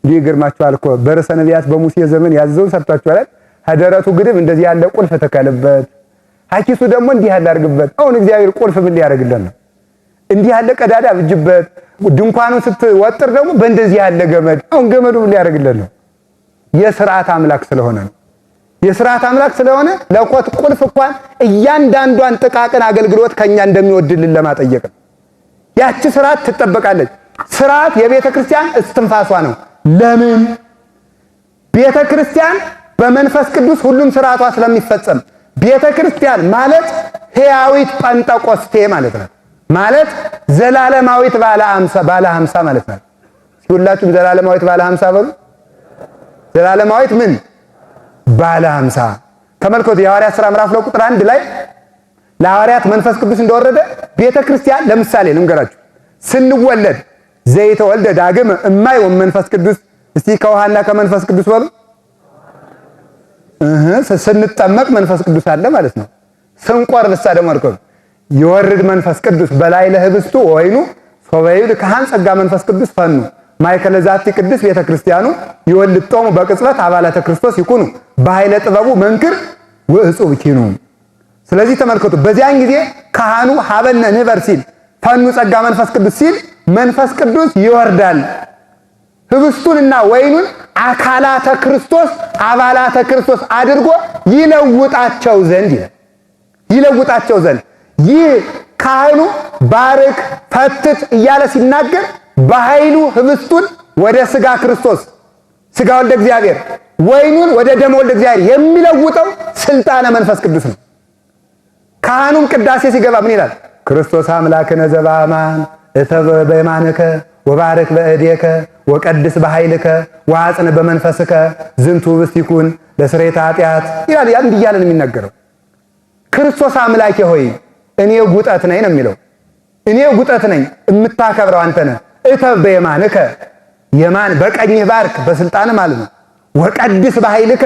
ሊገርማችኋል እኮ በርዕሰ ነቢያት በሙሴ ዘመን ያዘውን ሰርቷችኋል። ሀደረቱ ግድብ እንደዚህ ያለ ቁልፍ ተከለበት፣ ሐኪሱ ደግሞ እንዲህ ያለ አድርግበት። አሁን እግዚአብሔር ቁልፍ ምን ሊያደርግልን ነው? እንዲህ ያለ ቀዳዳ ብጅበት። ድንኳኑን ስትወጥር ደግሞ በእንደዚህ ያለ ገመድ። አሁን ገመዱ ምን ሊያደርግልን ነው? የሥርዓት አምላክ ስለሆነ ነው። የሥርዓት አምላክ ስለሆነ ለቆት ቁልፍ እንኳን እያንዳንዷን ጥቃቅን አገልግሎት ከኛ እንደሚወድልን ለማጠየቅ ነው። ያቺ ስርዓት ትጠበቃለች። ስርዓት የቤተ ክርስቲያን እስትንፋሷ ነው። ለምን? ቤተ ክርስቲያን በመንፈስ ቅዱስ ሁሉም ስርዓቷ ስለሚፈጸም። ቤተ ክርስቲያን ማለት ሕያዊት ጴንጠቆስቴ ማለት ነው። ማለት ዘላለማዊት ባለ 50 ማለት ነው። ሁላችሁም ዘላለማዊት ባለ 50 በሉ። ዘላለማዊት ምን ባለ 50? ተመልከቱ የሐዋርያት ሥራ ምዕራፍ ቁጥር 1 ላይ ለሐዋርያት መንፈስ ቅዱስ እንደወረደ ቤተ ክርስቲያን ለምሳሌ ልንገራችሁ። ስንወለድ ዘይተወልደ ዳግም እማይ ወመንፈስ ቅዱስ። እስቲ ከውሃና ከመንፈስ ቅዱስ በሉ። ስንጠመቅ መንፈስ ቅዱስ አለ ማለት ነው። ስንቆርብ ደግሞ አልከው ይወርድ መንፈስ ቅዱስ በላይ ለህብስቱ ወይኑ ሶበይል ካህን ጸጋ መንፈስ ቅዱስ ፈኑ ማይከለ ዛቲ ቅዱስ ቤተ ክርስቲያኑ ይወልጦሙ በቅጽበት አባላተ ክርስቶስ ይኩኑ በኃይለ ጥበቡ መንክር ወእጹብ ኪኑ። ስለዚህ ተመልከቱ በዚያን ጊዜ ካህኑ ሀበነ ንበር ሲል ፈኑ ጸጋ መንፈስ ቅዱስ ሲል መንፈስ ቅዱስ ይወርዳል። ህብስቱንና ወይኑን አካላተ ክርስቶስ አባላተ ክርስቶስ አድርጎ ይለውጣቸው ዘንድ ይላል። ይለውጣቸው ዘንድ ይህ ካህኑ ባርክ ፈትት እያለ ሲናገር በኃይሉ ህብስቱን ወደ ሥጋ ክርስቶስ ሥጋ ወልደ እግዚአብሔር ወይኑን ወደ ደመ ወልደ እግዚአብሔር የሚለውጠው ስልጣነ መንፈስ ቅዱስ ነው። ካህኑም ቅዳሴ ሲገባ ምን ይላል? ክርስቶስ አምላክነ ዘበአማን እተበ በየማንከ ወባርክ በእዴከ ወቀድስ በኃይልከ ወአጽን በመንፈስከ ዝንቱ ህብስት ይኩን ለስርየተ ኃጢአት ይላል። ያን እያለ ነው የሚናገረው። ክርስቶስ አምላኬ ሆይ እኔ ጉጠት ነኝ ነው የሚለው። እኔ ጉጠት ነኝ፣ የምታከብረው አንተ ነህ። እተብ በየማንከ የማን በቀኝህ ባርክ፣ በስልጣን ማለት ነው። ወቀድስ በኃይልከ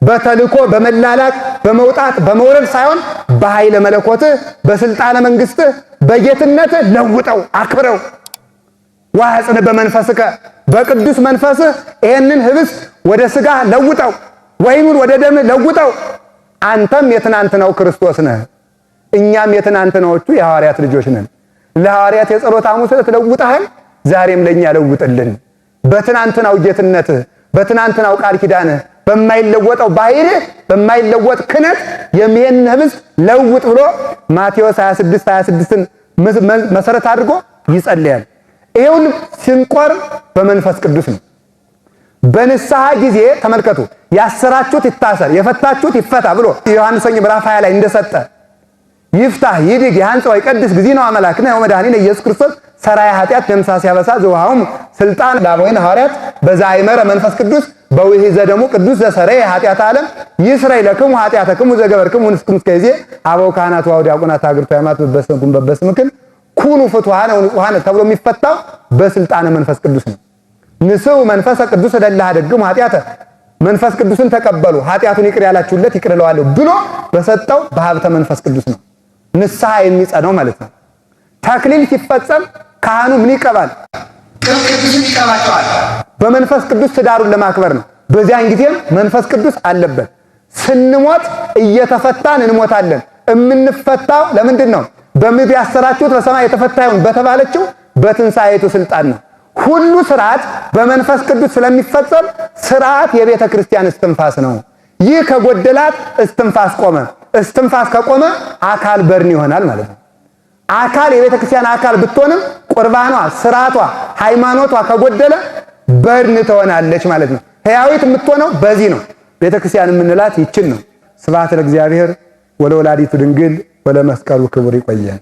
በተልኮ በመላላክ በመውጣት በመውረድ ሳይሆን በኃይለ መለኮትህ በስልጣነ መንግስትህ በጌትነትህ ለውጠው አክብረው። ወአጽን በመንፈስከ በቅዱስ መንፈስህ ይሄንን ህብስት ወደ ሥጋ ለውጠው፣ ወይኑን ወደ ደምህ ለውጠው። አንተም የትናንትናው ክርስቶስ ነህ፣ እኛም የትናንትናዎቹ የሐዋርያት ልጆች ነን። ለሐዋርያት የጸሎት ሐሙስ ዕለት ለውጠሃል፣ ዛሬም ለኛ ለውጥልን። በትናንትናው ጌትነትህ በትናንትናው ቃል ኪዳንህ በማይለወጠው ባሕርይህ በማይለወጥ ክህነት የሚሄን ህብስት ለውጥ ብሎ ማቴዎስ 26:26ን መሰረት አድርጎ ይጸልያል። ይሄውን ስንቆር በመንፈስ ቅዱስ ነው። በንስሐ ጊዜ ተመልከቱ፣ ያሰራችሁት ይታሰር የፈታችሁት ይፈታ ብሎ ዮሐንስ ወንጌል ምዕራፍ 20 ላይ እንደሰጠ ይፍታህ ይድግ ያንጸው ይቀድስ እግዚእነ ወአምላክነ ወመድኃኒነ ኢየሱስ ክርስቶስ ሰራይ ኃጢአት ደምሳስ ያበሳ ዘውሃውም ስልጣን ላቦይን ሐዋርያት በዛ አይመረ መንፈስ ቅዱስ በውሂዘ ደሙ ቅዱስ ዘሰረይ ኃጢአት ዓለም ይስረይ ለክሙ ኃጢአተክሙ ዘገበርክሙ ንስኩም እስከ ጊዜ አበው ካህናት ወአውደ ዲያቆናት አግብቶ ያማት በበስምኩም በበስምክን ኩኑ ፍቱሃነ ወንጹሃነ ተብሎ የሚፈታው በስልጣነ መንፈስ ቅዱስ ነው። ንስው መንፈስ ቅዱስ ደላህ ደግሙ ኃጢአተ መንፈስ ቅዱስን ተቀበሉ ኃጢአቱን ይቅር ያላችሁለት ይቅር እለዋለሁ ብሎ በሰጠው በሀብተ መንፈስ ቅዱስ ነው ንስሐ የሚጸነው ማለት ነው። ተክሊል ሲፈጸም ካህኑ ምን ይቀባል? ቅዱስን ይቀባቸዋል። በመንፈስ ቅዱስ ትዳሩን ለማክበር ነው። በዚያን ጊዜም መንፈስ ቅዱስ አለበት። ስንሞት እየተፈታን እንሞታለን። የምንፈታው ለምንድን ነው? በምድር ያሰራችሁት በሰማይ የተፈታ ይሁን በተባለችው በትንሣኤቱ ስልጣን ነው። ሁሉ ስርዓት በመንፈስ ቅዱስ ስለሚፈጸም ስርዓት የቤተ ክርስቲያን እስትንፋስ ነው። ይህ ከጎደላት እስትንፋስ ቆመ። እስትንፋስ ከቆመ አካል በርን ይሆናል ማለት ነው። አካል የቤተ ክርስቲያን አካል ብትሆንም ቁርባኗ፣ ስርዓቷ፣ ሃይማኖቷ ከጎደለ በርን ትሆናለች ማለት ነው። ሕያዊት የምትሆነው በዚህ ነው። ቤተ ክርስቲያን የምንላት ይችን ነው። ስብሐት ለእግዚአብሔር ወለወላዲቱ ድንግል ወለመስቀሉ ክቡር። ይቆየን።